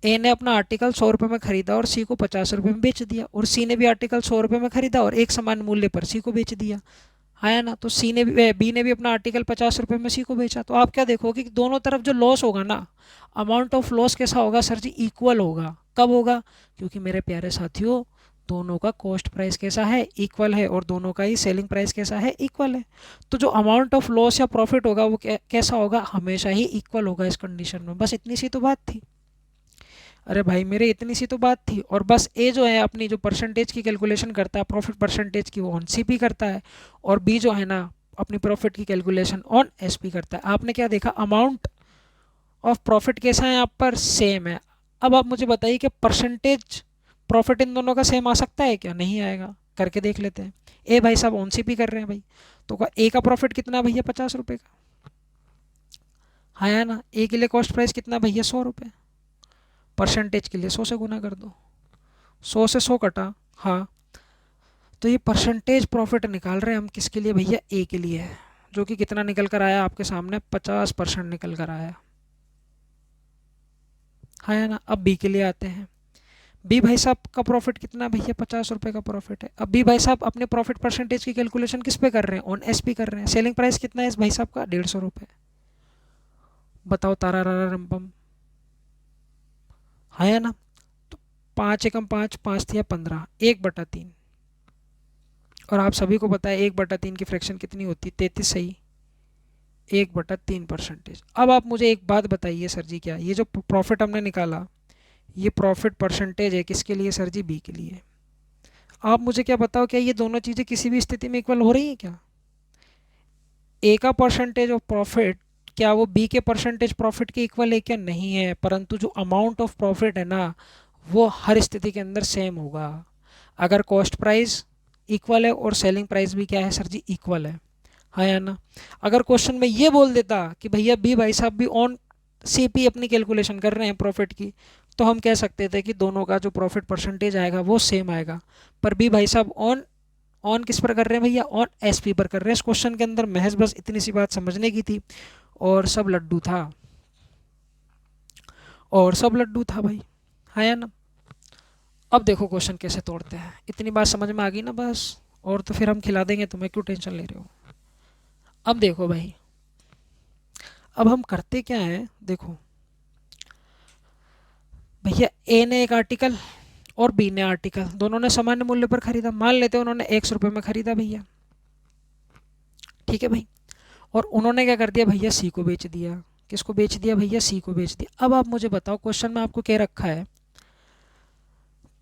ए ने अपना आर्टिकल 100 रुपये में खरीदा और सी को 50 रुपये में बेच दिया, और सी ने भी आर्टिकल 100 रुपये में खरीदा और एक समान मूल्य पर सी को बेच दिया, है ना। तो सी ने भी, बी ने भी अपना आर्टिकल 50 रुपये में सी को बेचा। तो आप क्या देखोगे कि दोनों तरफ जो लॉस होगा ना, अमाउंट ऑफ लॉस कैसा होगा सर जी, इक्वल होगा। कब होगा, क्योंकि मेरे प्यारे साथियों दोनों का कॉस्ट प्राइस कैसा है, इक्वल है, और दोनों का ही सेलिंग प्राइस कैसा है, इक्वल है। तो जो अमाउंट ऑफ लॉस या प्रॉफिट होगा वो कैसा होगा, हमेशा ही इक्वल होगा इस कंडीशन में। बस इतनी सी तो बात थी, अरे भाई मेरे इतनी सी तो बात थी। और बस ए जो है अपनी जो परसेंटेज की कैलकुलेशन करता है प्रॉफिट परसेंटेज की, वो ऑन सीपी करता है, और बी जो है ना अपनी प्रॉफिट की कैलकुलेशन ऑन एसपी करता है। आपने क्या देखा, अमाउंट ऑफ प्रॉफिट कैसा है यहाँ पर, सेम है। अब आप मुझे बताइए कि परसेंटेज प्रॉफिट इन दोनों का सेम आ सकता है क्या, नहीं आएगा। करके देख लेते हैं। ए भाई साहब ऑन सीपी कर रहे हैं भाई, तो ए का प्रॉफिट कितना भैया, 50 रुपये का, हाँ ना। ए के लिए कॉस्ट प्राइस कितना भैया, 100 रुपये। परसेंटेज के लिए 100 से गुना कर दो, 100 से 100 कटा, हाँ। तो ये परसेंटेज प्रॉफिट निकाल रहे हैं हम किसके लिए भैया, ए के लिए, जो कि कितना निकल कर आया आपके सामने, 50% निकल कर आया, है ना। अब बी के लिए आते हैं। बी भाई साहब का प्रॉफिट कितना भैया, 50 रुपये का प्रॉफिट है। अब बी भाई साहब अपने प्रॉफिट परसेंटेज की कैलकुलेशन किस पे कर रहे हैं, ऑन एस पी कर रहे हैं। सेलिंग प्राइस कितना है इस भाई साहब का, 150 रुपये। बताओ तारा रारा रंपम, है ना। तो 5 एकम 5, 5 थिया 15, 1/3। और आप सभी को पता है 1/3 की फ्रैक्शन कितनी होती है, 33, सही, 1/3%। अब आप मुझे एक बात बताइए सर जी, क्या ये जो प्रॉफिट हमने निकाला ये प्रॉफिट परसेंटेज है किसके लिए सर जी, बी के लिए। आप मुझे क्या बताओ, क्या ये दोनों चीज़ें किसी भी स्थिति में इक्वल हो रही हैं क्या। ए का परसेंटेज ऑफ प्रॉफिट क्या वो बी के परसेंटेज प्रॉफिट के इक्वल है क्या, नहीं है। परंतु जो अमाउंट ऑफ प्रॉफिट है ना वो हर स्थिति के अंदर सेम होगा। अगर कॉस्ट प्राइस इक्वल है और सेलिंग प्राइस भी क्या है सर जी, इक्वल है, हाँ या ना। अगर क्वेश्चन में ये बोल देता कि भैया बी भाई साहब भी ऑन सीपी अपनी कैलकुलेशन कर रहे हैं प्रॉफिट की, तो हम कह सकते थे कि दोनों का जो प्रॉफिट परसेंटेज आएगा वो सेम आएगा। पर बी भाई साहब ऑन ऑन किस पर कर रहे हैं भैया, ऑन एसपी पर कर रहे हैं। इस क्वेश्चन के अंदर महज बस इतनी सी बात समझने की थी और सब लड्डू था, और सब लड्डू था भाई। हाँ या ना। अब देखो क्वेश्चन कैसे तोड़ते हैं, इतनी बात समझ में आ गई ना बस, और तो फिर हम खिला देंगे तुम्हें, क्यों टेंशन ले रहे हो। अब देखो भाई, अब हम करते क्या है, देखो भैया ए ने एक आर्टिकल और बी ने आर्टिकल, दोनों ने सामान्य मूल्य पर खरीदा। मान लेते हैं उन्होंने 100 रुपये में खरीदा भैया, ठीक है भाई। और उन्होंने क्या कर दिया भैया, सी को बेच दिया। किसको बेच दिया भैया, सी को बेच दिया। अब आप मुझे बताओ, क्वेश्चन में आपको क्या रखा है,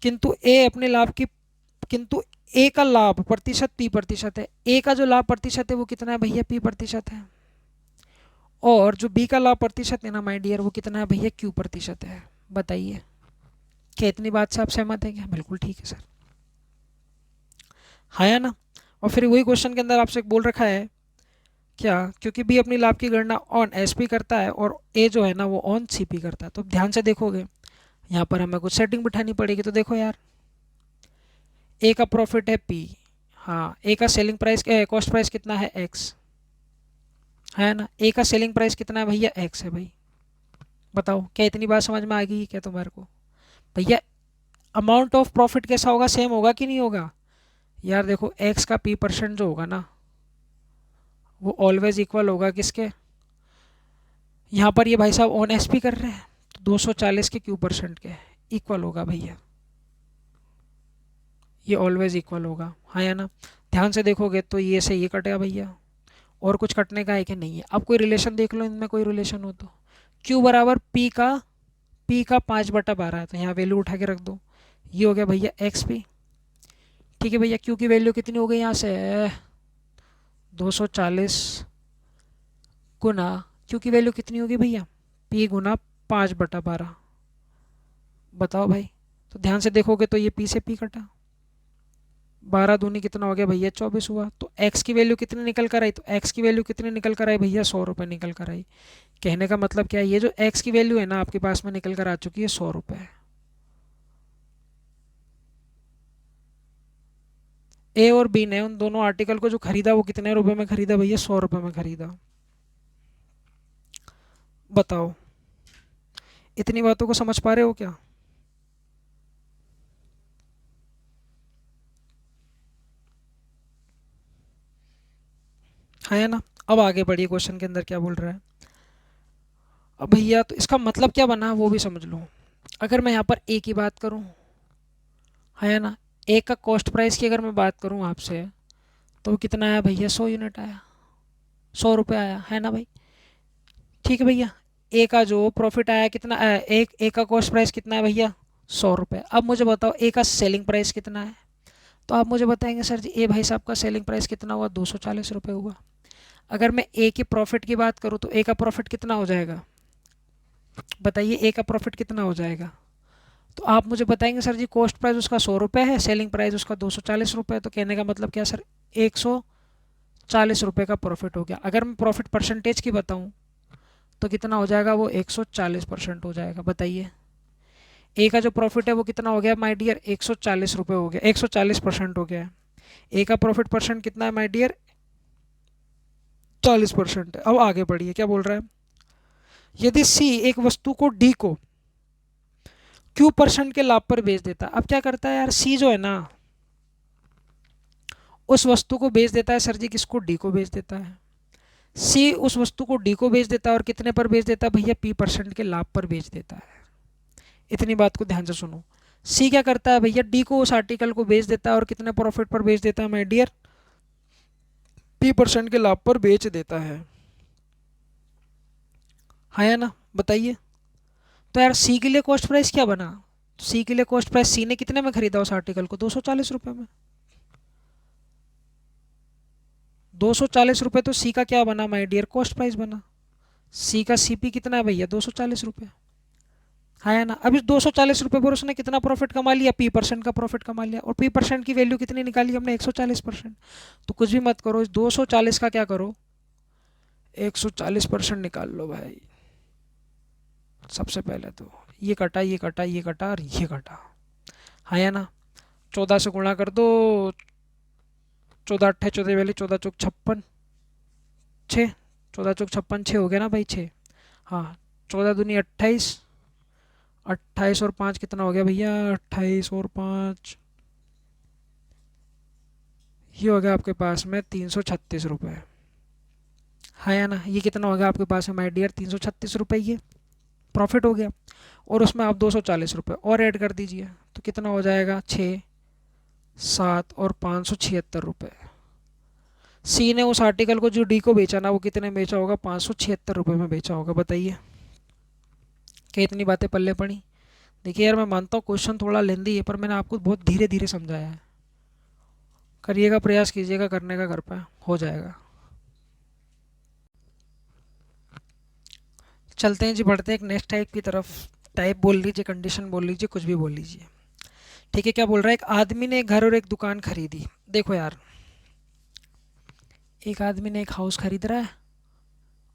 किंतु ए अपने लाभ की, किंतु ए का लाभ प्रतिशत पी प्रतिशत है। ए का जो लाभ प्रतिशत है वो कितना है भैया, पी प्रतिशत है। और जो बी का लाभ प्रतिशत है ना माय डियर, वो कितना है भैया, क्यू प्रतिशत है। बताइए क्या इतनी बात से आप सहमत हैं क्या? बिल्कुल ठीक है सर, हाँ या ना। और फिर वही क्वेश्चन के अंदर आपसे बोल रखा है क्या, क्योंकि बी अपनी लाभ की गणना ऑन एसपी करता है और ए जो है ना वो ऑन सीपी करता है। तो ध्यान से देखोगे यहाँ पर हमें कुछ सेटिंग बिठानी पड़ेगी। तो देखो यार, ए का प्रॉफिट है पी, हाँ, ए का सेलिंग प्राइस कॉस्ट प्राइस कितना है एक्स, है ना। ए का सेलिंग प्राइस कितना है भैया, एक्स है भाई। बताओ क्या इतनी बात समझ में आ गई क्या तुम्हारे को भैया। अमाउंट ऑफ प्रॉफिट कैसा होगा, सेम होगा कि नहीं होगा यार। देखो एक्स का पी परसेंट जो होगा ना वो ऑलवेज इक्वल होगा किसके, यहाँ पर ये भाई साहब ऑन एसपी कर रहे हैं तो 240 के क्यू परसेंट के इक्वल होगा भैया, ये ऑलवेज इक्वल होगा, हाँ या ना। ध्यान से देखोगे तो ये से ये कटेगा भैया, और कुछ कटने का है कि नहीं है। अब कोई रिलेशन देख लो, इनमें कोई रिलेशन हो तो Q बराबर P का 5/12 है, तो यहाँ वैल्यू उठा के रख दो। ये हो गया भैया एक्स पी, ठीक है भैया। Q की वैल्यू कितनी हो गई यहाँ से, 240 गुना, Q की वैल्यू कितनी होगी भैया, P गुना 5/12। बताओ भाई, तो ध्यान से देखोगे तो ये P से P कटा, 12 दूनी कितना हो गया भैया, 24 हुआ। तो x की वैल्यू कितनी निकल कर आई, तो x की वैल्यू कितनी निकल कर आई भैया, 100 रुपये निकल कर आई। कहने का मतलब क्या है, ये जो x की वैल्यू है ना आपके पास में निकल कर आ चुकी है 100 रुपये। ए और बी ने उन दोनों आर्टिकल को जो खरीदा वो कितने रुपए में खरीदा भैया, 100 रुपये में खरीदा। बताओ इतनी बातों को समझ पा रहे हो क्या? हाँ या ना। अब आगे बढ़िए, क्वेश्चन के अंदर क्या बोल रहा है। अब भैया तो इसका मतलब क्या बना वो भी समझ लो। अगर मैं यहाँ पर ए की बात करूँ, है ना, ए का कॉस्ट प्राइस की अगर मैं बात करूँ आपसे, तो कितना आया भैया, 100 यूनिट आया, 100 रुपये आया, है ना भाई। ठीक है भैया, ए का जो प्रॉफिट आया कितना आया, एक ए का कॉस्ट प्राइस कितना है भैया, 100 रुपये। अब मुझे बताओ ए का सेलिंग प्राइस कितना है, तो आप मुझे बताएंगे सर जी ए भाई साहब का सेलिंग प्राइस कितना हुआ, 240 रुपये हुआ। अगर मैं ए की प्रॉफिट की बात करूँ तो ए का प्रॉफिट कितना हो जाएगा, बताइए ए का प्रॉफिट कितना हो जाएगा। तो आप मुझे बताएंगे सर जी कॉस्ट प्राइस उसका 100 रुपये है, सेलिंग प्राइस उसका 240 रुपये है, तो कहने का मतलब क्या सर, 140 रुपये का प्रॉफिट हो गया। अगर मैं प्रॉफिट परसेंटेज की बताऊँ तो कितना हो जाएगा, वो 140% हो जाएगा। बताइए ए का जो प्रॉफिट है वो कितना हो गया माय डियर, 140 रुपये हो गया, 140% हो गया है। ए का प्रॉफिट परसेंट कितना है माय डियर, 40% है। अब आगे बढ़िए, क्या बोल रहा है, यदि सी एक वस्तु को डी को Q% के लाभ पर बेच देता है। अब क्या करता है यार, सी जो है ना उस वस्तु को बेच देता है सर जी, किसको, डी को बेच देता है। सी उस वस्तु को डी को बेच देता है और कितने पर बेच देता है भैया, P% के लाभ पर बेच देता है। इतनी बात को ध्यान से सुनो, सी क्या करता है भैया, डी को उस आर्टिकल को बेच देता है और कितने प्रॉफिट पर बेच देता है माय डियर, P% के लाभ पर बेच देता है, हाँ या ना। बताइए, तो यार सी के लिए कॉस्ट प्राइस क्या बना, सी के लिए कॉस्ट प्राइस, सी ने कितने में खरीदा उस आर्टिकल को, 240 रुपये में। 240 रुपये तो सी का क्या बना माय डियर, कॉस्ट प्राइस बना। सी का सीपी कितना है भैया, 240 रुपये। हाँ या ना। अब इस 240 रुपये पर उसने कितना प्रॉफिट कमा लिया, P% का प्रॉफिट कमा लिया। और P% की वैल्यू कितनी निकाली हमने, 140%। तो कुछ भी मत करो, इस 240 का क्या करो, 140% निकाल लो भाई। सबसे पहले तो ये कटा, ये कटा, ये कटा और ये कटा। हाँ या ना। 14 से गुणा कर दो, 14 अट्ठे 14 वाली, 14 चौक 56, 6, 14 चौक 56, 6 हो गया ना भाई, 6। हाँ, 14 दूनी 28, 28 और 5 कितना हो गया भैया, 28 और 5, ये हो गया आपके पास में 336 रुपये। हाँ या ना। ये कितना हो गया आपके पास में माय डियर, 336 रुपये ये प्रॉफिट हो गया। और उसमें आप 240 रुपये और ऐड कर दीजिए, तो कितना हो जाएगा, 6, 7 और 576 रुपये। सी ने उस आर्टिकल को जो डी को बेचा ना, वो कितने में बेचा होगा, 576 रुपये में बेचा होगा। बताइए क्या इतनी बातें पल्ले पड़ी। देखिए यार, मैं मानता हूँ क्वेश्चन थोड़ा लेंदी है, पर मैंने आपको बहुत धीरे धीरे समझाया है। करिएगा, प्रयास कीजिएगा करने का, घर पर हो जाएगा। चलते हैं जी, बढ़ते हैं एक नेक्स्ट टाइप की तरफ। टाइप बोल लीजिए, कंडीशन बोल लीजिए, कुछ भी बोल लीजिए। ठीक है, क्या बोल रहा है, एक आदमी ने एक घर और एक दुकान खरीदी। देखो यार, एक आदमी ने एक हाउस खरीद रहा है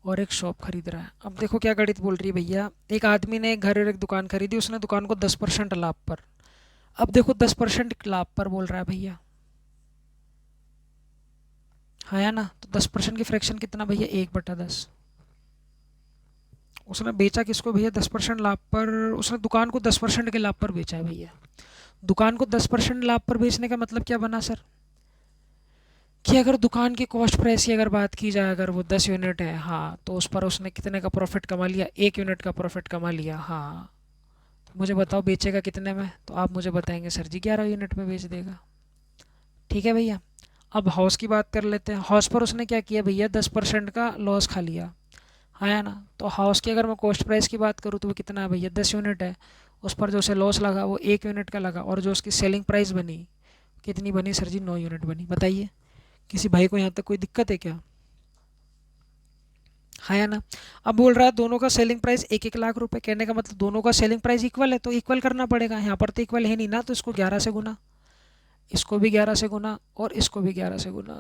और एक शॉप खरीद रहा है। अब देखो क्या गणित बोल रही है भैया, एक आदमी ने एक घर और एक दुकान खरीदी, उसने दुकान को 10% लाभ पर। अब देखो 10% लाभ पर बोल रहा है भैया, हाँ या ना। तो 10% की फ्रैक्शन कितना भैया, 1/10। उसने बेचा किसको भैया, 10% लाभ पर। उसने दुकान को 10% के लाभ पर बेचा है भैया। दुकान को 10% लाभ पर बेचने का मतलब क्या बना सर, कि अगर दुकान की कॉस्ट प्राइस की अगर बात की जाए, अगर वो 10 यूनिट है, हाँ, तो उस पर उसने कितने का प्रॉफिट कमा लिया, 1 यूनिट का प्रॉफिट कमा लिया। हाँ, तो मुझे बताओ बेचेगा कितने में, तो आप मुझे बताएंगे सर जी 11 यूनिट में बेच देगा। ठीक है भैया। अब हाउस की बात कर लेते हैं। हाउस पर उसने क्या किया भैया, 10% का लॉस खा लिया। हाँ या ना। तो हाउस की अगर मैं कॉस्ट प्राइस की बात करूँ, तो वो कितना है भैया, 10 यूनिट है। उस पर जो उसे लॉस लगा वो 1 यूनिट का लगा, और जो उसकी सेलिंग प्राइस बनी, कितनी बनी सर जी, 9 यूनिट बनी। बताइए किसी भाई को यहाँ तक कोई दिक्कत है क्या, हाँ या ना। अब बोल रहा है दोनों का सेलिंग प्राइस 1-1 लाख रुपए, कहने का मतलब दोनों का सेलिंग प्राइस इक्वल है, तो इक्वल करना पड़ेगा। यहाँ पर तो इक्वल है नहीं ना, तो इसको 11 से गुना, इसको भी 11 से गुना, और इसको भी 11 से गुना।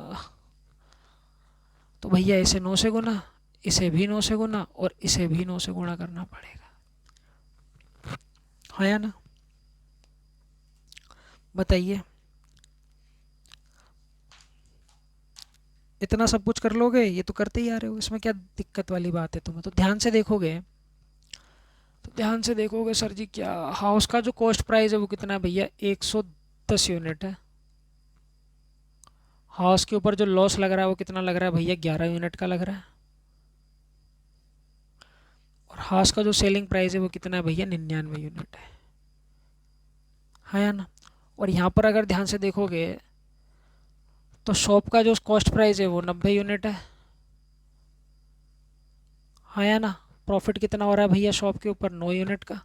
तो भैया इसे 9 से गुना, इसे भी 9 से गुना, और इसे भी 9 से गुना करना पड़ेगा। हाँ या ना। बताइए, इतना सब कुछ कर लोगे, ये तो करते ही आ रहे हो, इसमें क्या दिक्कत वाली बात है। तुम्हें तो ध्यान से देखोगे, तो ध्यान से देखोगे सर जी, क्या हाउस का जो कॉस्ट प्राइस है वो कितना है भैया, 110 यूनिट है। हाउस के ऊपर जो लॉस लग रहा है वो कितना लग रहा है भैया, 11 यूनिट का लग रहा है। और हाउस का जो सेलिंग प्राइस है वो कितना है भैया, 99 यूनिट है। हाँ या ना। और यहाँ पर अगर ध्यान से देखोगे, तो शॉप का जो कॉस्ट प्राइस है वो 90 यूनिट है। हाँ या ना। प्रॉफिट कितना हो रहा है भैया शॉप के ऊपर, 9 यूनिट का।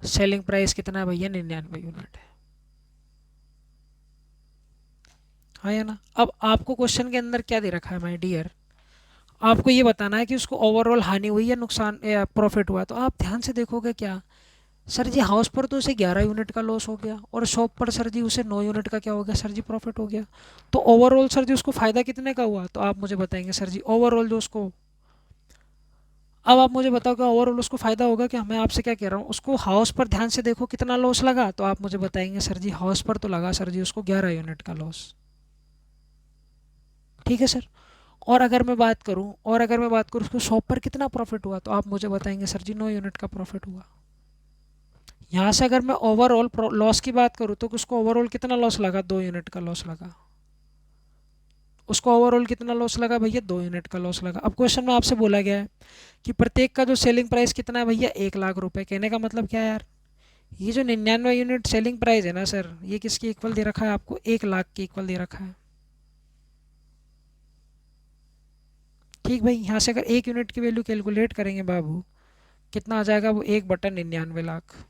सेलिंग प्राइस कितना है भैया, 99 यूनिट है। हाँ या ना। अब आपको क्वेश्चन के अंदर क्या दे रखा है माय डियर, आपको ये बताना है कि उसको ओवरऑल हानि हुई या नुकसान या प्रॉफिट हुआ। तो आप ध्यान से देखोगे, क्या सर जी हाउस पर तो उसे 11 यूनिट का लॉस हो गया, और शॉप पर सर जी उसे 9 यूनिट का क्या हो गया सर जी, प्रॉफिट हो गया। तो ओवरऑल सर जी उसको फ़ायदा कितने का हुआ, तो आप मुझे बताएंगे सर जी ओवरऑल जो उसको। अब आप मुझे बताओ क्या ओवरऑल उसको फ़ायदा होगा क्या, मैं आपसे क्या कह रहा हूँ, उसको हाउस पर ध्यान से देखो कितना लॉस लगा, तो आप मुझे बताएंगे सर जी हाउस पर तो लगा सर जी उसको 11 यूनिट का लॉस। ठीक है सर। और अगर मैं बात करूँ उसको शॉप पर कितना प्रॉफिट हुआ, तो आप मुझे बताएंगे सर जी 9 यूनिट का प्रॉफिट हुआ। यहाँ से अगर मैं ओवरऑल लॉस की बात करूँ, तो उसको ओवरऑल कितना लॉस लगा, 2 यूनिट का लॉस लगा। उसको ओवरऑल कितना लॉस लगा भैया, 2 यूनिट का लॉस लगा। अब क्वेश्चन में आपसे बोला गया है कि प्रत्येक का जो सेलिंग प्राइस कितना है भैया, 1 लाख रुपए। कहने का मतलब क्या है यार, ये जो 99 यूनिट सेलिंग प्राइस है ना सर, ये किसकी इक्वल दे रखा है आपको, 1 लाख की इक्वल दे रखा है। ठीक भाई, यहाँ से अगर 1 यूनिट की वैल्यू कैलकुलेट करेंगे बाबू, कितना आ जाएगा, वो 1/99 लाख।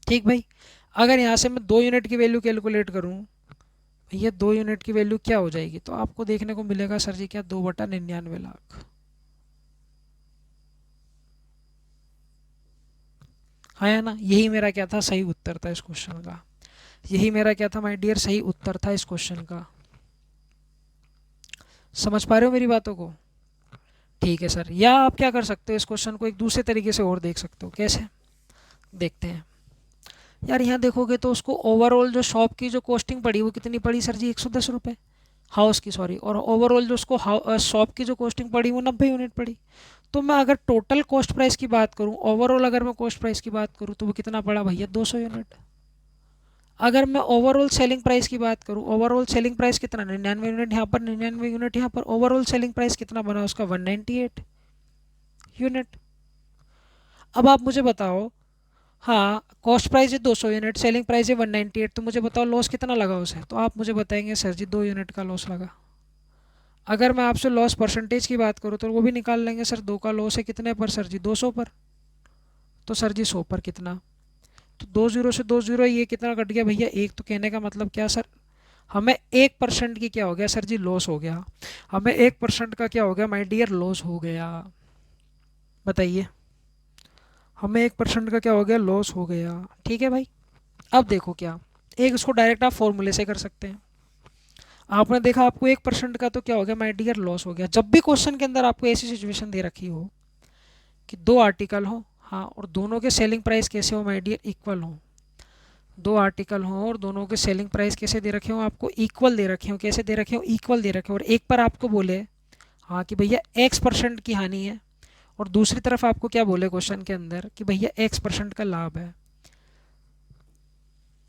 ठीक भाई। अगर यहाँ से मैं 2 यूनिट की वैल्यू कैलकुलेट करूँ, ये 2 यूनिट की वैल्यू क्या हो जाएगी, तो आपको देखने को मिलेगा सर जी क्या, 2/99 लाख। हाँ या ना, यही मेरा क्या था, सही उत्तर था इस क्वेश्चन का। यही मेरा क्या था माय डियर, सही उत्तर था इस क्वेश्चन का। समझ पा रहे हो मेरी बातों को? ठीक है सर। या आप क्या कर सकते हो, इस क्वेश्चन को एक दूसरे तरीके से और देख सकते हो। कैसे देखते हैं यार, यहाँ देखोगे तो उसको ओवरऑल जो शॉप की जो कॉस्टिंग पड़ी वो कितनी पड़ी सर जी, 110 रुपये, हाउस की सॉरी। और ओवरऑल जो उसको शॉप की जो कॉस्टिंग पड़ी वो 90 यूनिट पड़ी। तो मैं अगर टोटल कॉस्ट प्राइस की बात करूँ, ओवरऑल अगर मैं कॉस्ट प्राइस की बात करूँ तो वो कितना पड़ा भैया, 200 यूनिट। अगर मैं ओवरऑल सेलिंग प्राइस की बात करूँ, ओवरऑल सेलिंग प्राइस कितना, 99 यूनिट यहाँ पर, 99 यूनिट यहाँ पर, ओवरऑल सेलिंग प्राइस कितना बना उसका, 198 यूनिट। अब आप मुझे बताओ, हाँ कॉस्ट प्राइस है 200 यूनिट, सेलिंग प्राइस है 198, तो मुझे बताओ लॉस कितना लगा उसे। तो आप मुझे बताएंगे सर जी 2 यूनिट का लॉस लगा। अगर मैं आपसे लॉस परसेंटेज की बात करूँ तो वो भी निकाल लेंगे सर, 2 का लॉस है कितने पर सर जी, 200 पर। तो सर जी 100 पर कितना, तो 2 जीरो से 2 जीरो, ये कितना कट गया भैया, एक। तो कहने का मतलब क्या सर, हमें 1% की क्या हो गया सर जी, लॉस हो गया। हमें 1% का क्या हो गया माय डियर, लॉस हो गया। बताइए, हमें 1% का क्या हो गया, लॉस हो गया। ठीक है भाई। अब देखो क्या, एक इसको डायरेक्ट आप फॉर्मूले से कर सकते हैं। आपने देखा आपको 1% का तो क्या हो गया माय डियर, लॉस हो गया। जब भी क्वेश्चन के अंदर आपको ऐसी सिचुएशन दे रखी हो कि दो आर्टिकल हो, हाँ, और दोनों के सेलिंग प्राइस कैसे हो माय डियर, इक्वल हो। दो आर्टिकल हों और दोनों के सेलिंग प्राइस कैसे दे रखे हों, आपको इक्वल दे रखे हों। कैसे दे रखे हों, इक्वल दे रखे हों। और एक पर आपको बोले हाँ कि भैया X% की हानि है, और दूसरी तरफ आपको क्या बोले क्वेश्चन के अंदर कि भैया X% का लाभ है।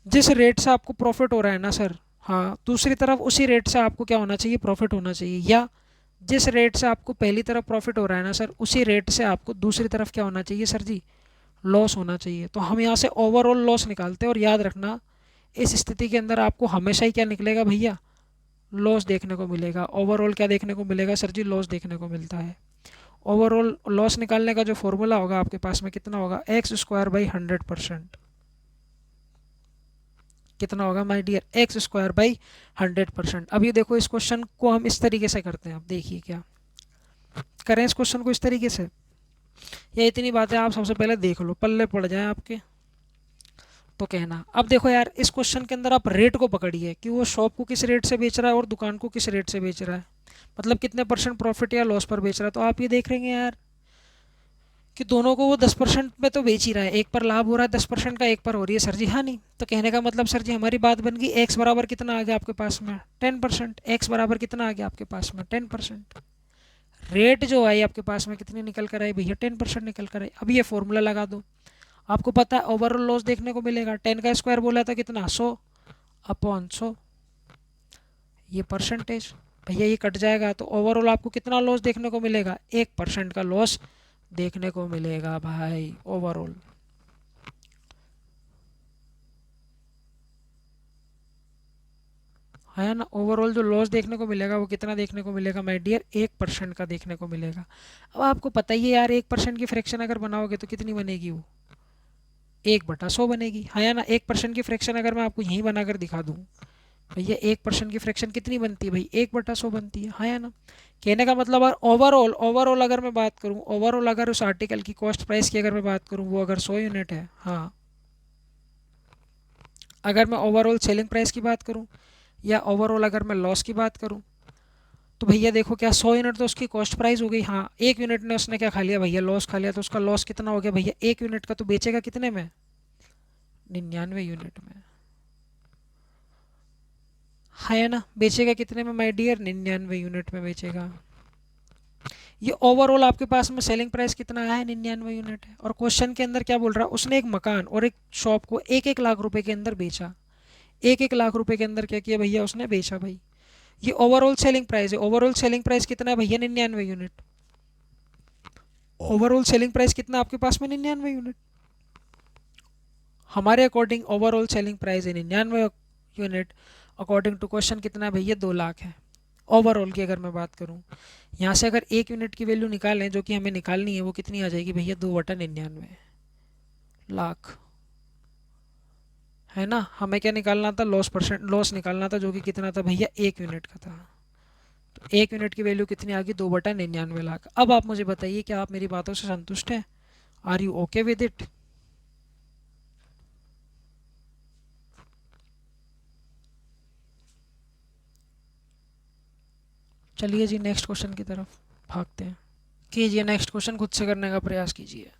जिस रेट से आपको प्रॉफिट हो रहा है ना सर, हाँ, दूसरी तरफ उसी रेट से आपको क्या होना चाहिए, प्रॉफिट होना चाहिए। या जिस रेट से आपको पहली तरफ प्रॉफिट हो रहा है ना सर, उसी रेट से आपको दूसरी तरफ क्या होना चाहिए सर जी, लॉस होना चाहिए। तो हम यहाँ से ओवरऑल लॉस निकालते हैं। और याद रखना, इस स्थिति के अंदर आपको हमेशा ही क्या निकलेगा भैया, लॉस देखने को मिलेगा। ओवरऑल क्या देखने को मिलेगा सर जी, लॉस देखने को मिलता है। ओवरऑल लॉस निकालने का जो फॉर्मूला होगा आपके पास में कितना होगा, x² बाई 100%। कितना होगा माय डियर, x² बाई 100%। अब ये देखो, इस क्वेश्चन को हम इस तरीके से करते हैं। अब देखिए क्या करें, इस क्वेश्चन को इस तरीके से। ये इतनी बातें आप सबसे पहले देख लो, पल्ले पड़ जाए आपके तो कहना। अब देखो यार, इस क्वेश्चन के अंदर आप रेट को पकड़िए कि वो शॉप को किस रेट से बेच रहा है और दुकान को किस रेट से बेच रहा है, मतलब कितने परसेंट प्रॉफिट या लॉस पर बेच रहा है। तो आप ये देख रहे हैं यार कि दोनों को वो 10% में तो बेच ही रहा है। एक पर लाभ हो रहा है 10% का, एक पर हो रही है सर जी हानि। तो कहने का मतलब सर जी हमारी बात बन गई, एक्स बराबर कितना आ गया आपके पास में, 10%। एक्स बराबर कितना आ गया आपके पास में, 10%। रेट जो आई आपके पास में कितनी निकल कर आई भैया, 10% निकल कर आई। अब ये फॉर्मूला लगा दो, आपको पता है ओवरऑल लॉस देखने को मिलेगा। 10 का स्क्वायर बोला था कितना, 100/100, ये परसेंटेज भैया ये कट जाएगा। तो ओवरऑल आपको कितना लॉस देखने को मिलेगा, 1% का लॉस देखने को मिलेगा भाई ओवरऑल। है ना, ओवरऑल जो लॉस देखने को मिलेगा वो कितना देखने को मिलेगा माय डियर, 1% का देखने को मिलेगा। अब आपको पता ही है यार, 1% की फ्रैक्शन अगर बनाओगे तो कितनी बनेगी वो, 1/100 बनेगी। है ना, 1% की फ्रैक्शन अगर मैं आपको यहीं बनाकर दिखा दूँ भैया, 1% की फ्रैक्शन कितनी बनती है भाई, 1/100 बनती है ना। कहने का मतलब ओवरऑल ओवरऑल अगर मैं बात करूँ, ओवरऑल अगर उस आर्टिकल की कॉस्ट प्राइस की अगर मैं बात करूँ, वो अगर 100 यूनिट है, हाँ, अगर मैं ओवरऑल सेलिंग प्राइस की बात करूँ या ओवरऑल अगर मैं लॉस की बात करूँ, तो भैया देखो क्या, 100 यूनिट तो उसकी कॉस्ट प्राइस हो गई। हाँ, 1 यूनिट ने उसने क्या खा लिया भैया, लॉस खा लिया। तो उसका लॉस कितना हो गया भैया, 1 यूनिट का तो बेचेगा कितने में, 99 यूनिट में। है ना, बेचेगा कितने में माय डियर, 99 यूनिट में बेचेगा। ये ओवरऑल आपके पास में सेलिंग प्राइस कितना आया है, 99 यूनिट है। और क्वेश्चन के अंदर क्या बोल रहा है, उसने एक मकान और एक शॉप को 1-1 लाख रुपए के अंदर बेचा। 1-1 लाख रुपए के अंदर क्या किया भैया, उसने बेचा भाई। ये ओवरऑल सेलिंग प्राइस है। ओवरऑल सेलिंग प्राइस कितना है भैया, 99 यूनिट। ओवरऑल सेलिंग प्राइस कितना आपके पास में, 99 यूनिट। हमारे अकॉर्डिंग ओवरऑल सेलिंग प्राइस है 99 यूनिट। अकॉर्डिंग टू क्वेश्चन कितना है भैया, 2 लाख है। ओवरऑल की अगर मैं बात करूँ, यहाँ से अगर 1 यूनिट की वैल्यू निकालें जो कि हमें निकालनी है, वो कितनी आ जाएगी भैया, 2/99 लाख। है ना, हमें क्या निकालना था, लॉस निकालना था, जो कि कितना था भैया, 1 यूनिट का था। तो 1 यूनिट की वैल्यू कितनी आ गई, 2/99 लाख। अब आप मुझे बताइए क्या आप मेरी बातों से संतुष्ट हैं, are you okay with it. चलिए जी नेक्स्ट क्वेश्चन की तरफ भागते हैं। कीजिए नेक्स्ट क्वेश्चन, खुद से करने का प्रयास कीजिए।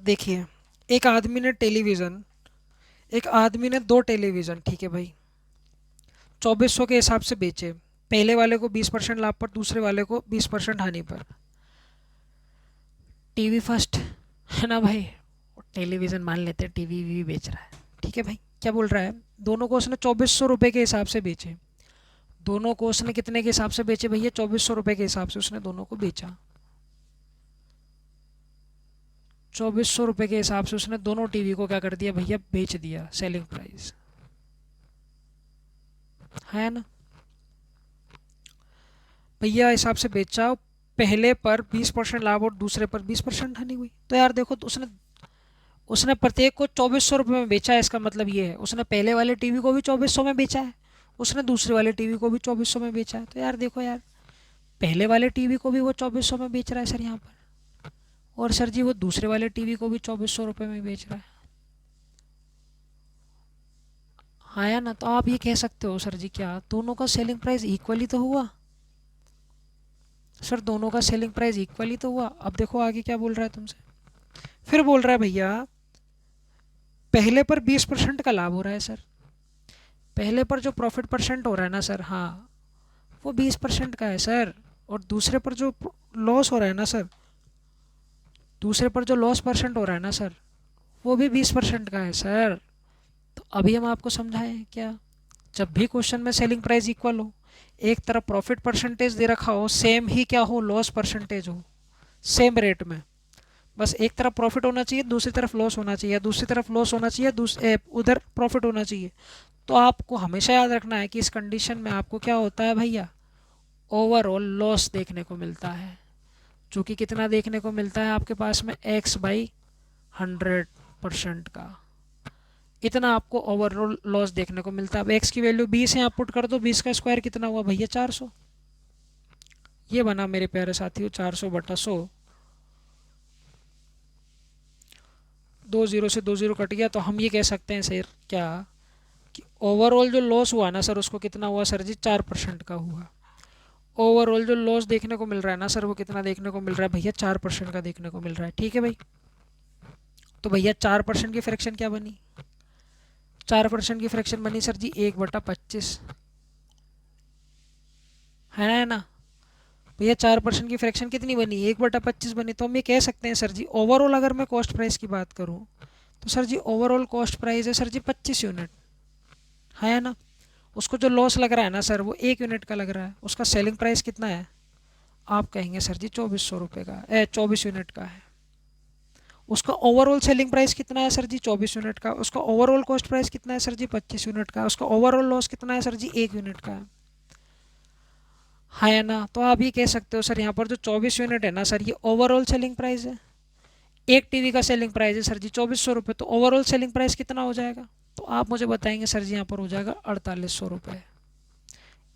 देखिए, एक आदमी ने दो टेलीविज़न, ठीक है भाई, 2400 के हिसाब से बेचे। पहले वाले को 20% लाभ पर, दूसरे वाले को 20% हानि पर। टीवी फर्स्ट है ना भाई, टेलीविज़न मान लेते हैं, टीवी भी बेच रहा है, ठीक है भाई। क्या बोल रहा है, दोनों को उसने 2400 रुपये के हिसाब से बेचे। दोनों को उसने कितने के हिसाब से बेचे भैया, 2400 रुपये के हिसाब से उसने दोनों को बेचा। 2400 रुपये के हिसाब से उसने दोनों टीवी को क्या कर दिया भैया, बेच दिया, सेलिंग प्राइस है ना भैया। हिसाब से बेचा, पहले पर 20% लाभ और दूसरे पर 20% हानि हुई। तो यार देखो, तो उसने उसने प्रत्येक को 2400 रुपये में बेचा है। इसका मतलब ये है उसने पहले वाले टीवी को भी 2400 में बेचा है, उसने दूसरे वाले टीवी को भी 2400 में बेचा है। तो यार देखो यार, पहले वाले टीवी को भी वो 2400 में बेच रहा है सर यहाँ पर, और सर जी वो दूसरे वाले टीवी को भी 2400 रुपये में बेच रहा है। हाँ या ना, तो आप ये कह सकते हो सर जी, क्या दोनों का सेलिंग प्राइस इक्वली तो हुआ। सर दोनों का सेलिंग प्राइस इक्वली तो हुआ। अब देखो आगे क्या बोल रहा है तुमसे, फिर बोल रहा है भैया पहले पर 20% का लाभ हो रहा है सर। पहले पर जो प्रॉफिट परसेंट हो रहा है ना सर, हाँ वो 20% का है सर। और दूसरे पर जो लॉस हो रहा है ना सर, दूसरे पर जो लॉस परसेंट हो रहा है ना सर, वो भी 20% का है सर। तो अभी हम आपको समझाएं क्या, जब भी क्वेश्चन में सेलिंग प्राइस इक्वल हो, एक तरफ प्रॉफिट परसेंटेज दे रखा हो, सेम ही क्या हो, लॉस परसेंटेज हो, सेम रेट में, बस एक तरफ प्रॉफिट होना चाहिए, दूसरी तरफ लॉस होना चाहिए, दूसरी तरफ लॉस होना चाहिए, उधर प्रॉफिट होना चाहिए। तो आपको हमेशा याद रखना है कि इस कंडीशन में आपको क्या होता है भैया, ओवरऑल लॉस देखने को मिलता है, जो कि कितना देखने को मिलता है आपके पास में, x/100% का। इतना आपको ओवरऑल लॉस देखने को मिलता है। अब x की वैल्यू 20 है, आप पुट कर दो, 20 का स्क्वायर कितना हुआ भैया, 400। ये बना मेरे प्यारे साथियों 400/100। 2 0 से 2 0 कट गया, तो हम ये कह सकते हैं सर क्या, कि ओवरऑल जो लॉस हुआ ना सर, उसको कितना हुआ सर जी, 4% का हुआ। ओवरऑल जो लॉस देखने को मिल रहा है ना सर, वो कितना देखने को मिल रहा है भैया, 4% का देखने को मिल रहा है, ठीक है भाई। तो भैया 4% की फ्रैक्शन क्या बनी, 4% की फ्रैक्शन बनी सर जी 1/25, है ना भैया। 4% की फ्रैक्शन कितनी बनी, 1/25 बनी। तो हम ये कह सकते हैं सर जी, ओवरऑल अगर मैं कॉस्ट प्राइस की बात करूँ, तो सर जी ओवरऑल कॉस्ट प्राइस है सर जी 25 यूनिट, है ना। उसको जो लॉस लग रहा है ना सर, वो 1 यूनिट का लग रहा है। उसका सेलिंग प्राइस कितना है, आप कहेंगे सर जी 2400 रुपये का, 24 यूनिट का है। उसका ओवरऑल सेलिंग प्राइस कितना है सर जी, 24 यूनिट का। उसका ओवरऑल कॉस्ट प्राइस कितना है सर जी, 25 यूनिट का। उसका ओवरऑल लॉस कितना है सर जी, 1 यूनिट का है ना। तो आप ये कह सकते हो सर, यहाँ पर जो 24 यूनिट है ना सर, ये ओवरऑल सेलिंग प्राइस है। एक टीवी का सेलिंग प्राइस है सर जी 2400 रुपये, तो ओवरऑल सेलिंग प्राइस कितना हो जाएगा, तो आप मुझे बताएंगे सर जी, यहाँ पर हो जाएगा 4800 रुपये।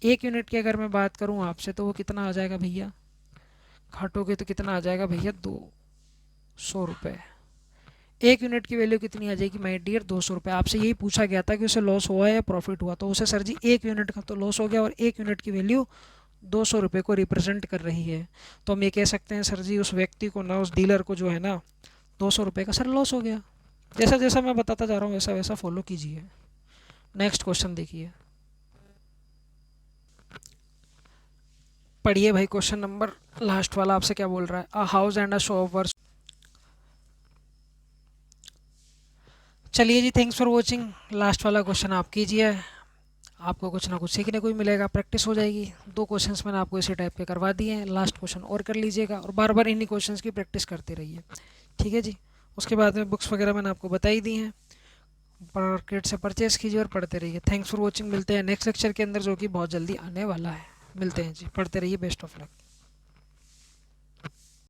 1 यूनिट की अगर मैं बात करूँ आपसे, तो वो कितना आ जाएगा भैया, घाटोगे तो कितना आ जाएगा भैया, 200 रुपये। 1 यूनिट की वैल्यू कितनी आ जाएगी माय डियर, 200 रुपये। आपसे यही पूछा गया था कि उसे लॉस हुआ या प्रॉफिट हुआ, तो उसे सर जी 1 यूनिट का तो लॉस हो गया, और 1 यूनिट की वैल्यू 200 रुपये को रिप्रेजेंट कर रही है। तो हम ये कह सकते हैं सर जी, उस व्यक्ति को ना, उस डीलर को जो है ना, 200 रुपये का सर लॉस हो गया। जैसा जैसा मैं बताता जा रहा हूँ वैसा वैसा फॉलो कीजिए। नेक्स्ट क्वेश्चन देखिए, पढ़िए भाई क्वेश्चन नंबर लास्ट वाला। आपसे क्या बोल रहा है, a house and a shop were. चलिए जी, थैंक्स फॉर वॉचिंग। लास्ट वाला क्वेश्चन आप कीजिए, आपको कुछ ना कुछ सीखने को ही मिलेगा, प्रैक्टिस हो जाएगी। 2 क्वेश्चंस मैंने आपको इसी टाइप के करवा दिए हैं, लास्ट क्वेश्चन और कर लीजिएगा, और बार बार इन्हीं क्वेश्चंस की प्रैक्टिस करते रहिए, ठीक है जी। उसके बाद में बुक्स वगैरह मैंने आपको बताई दी हैं। मार्केट से परचेज़ कीजिए और पढ़ते रहिए। Thanks for watching. मिलते हैं नेक्स्ट लेक्चर के अंदर जो कि बहुत जल्दी आने वाला है। मिलते हैं जी, पढ़ते रहिए। Best of luck.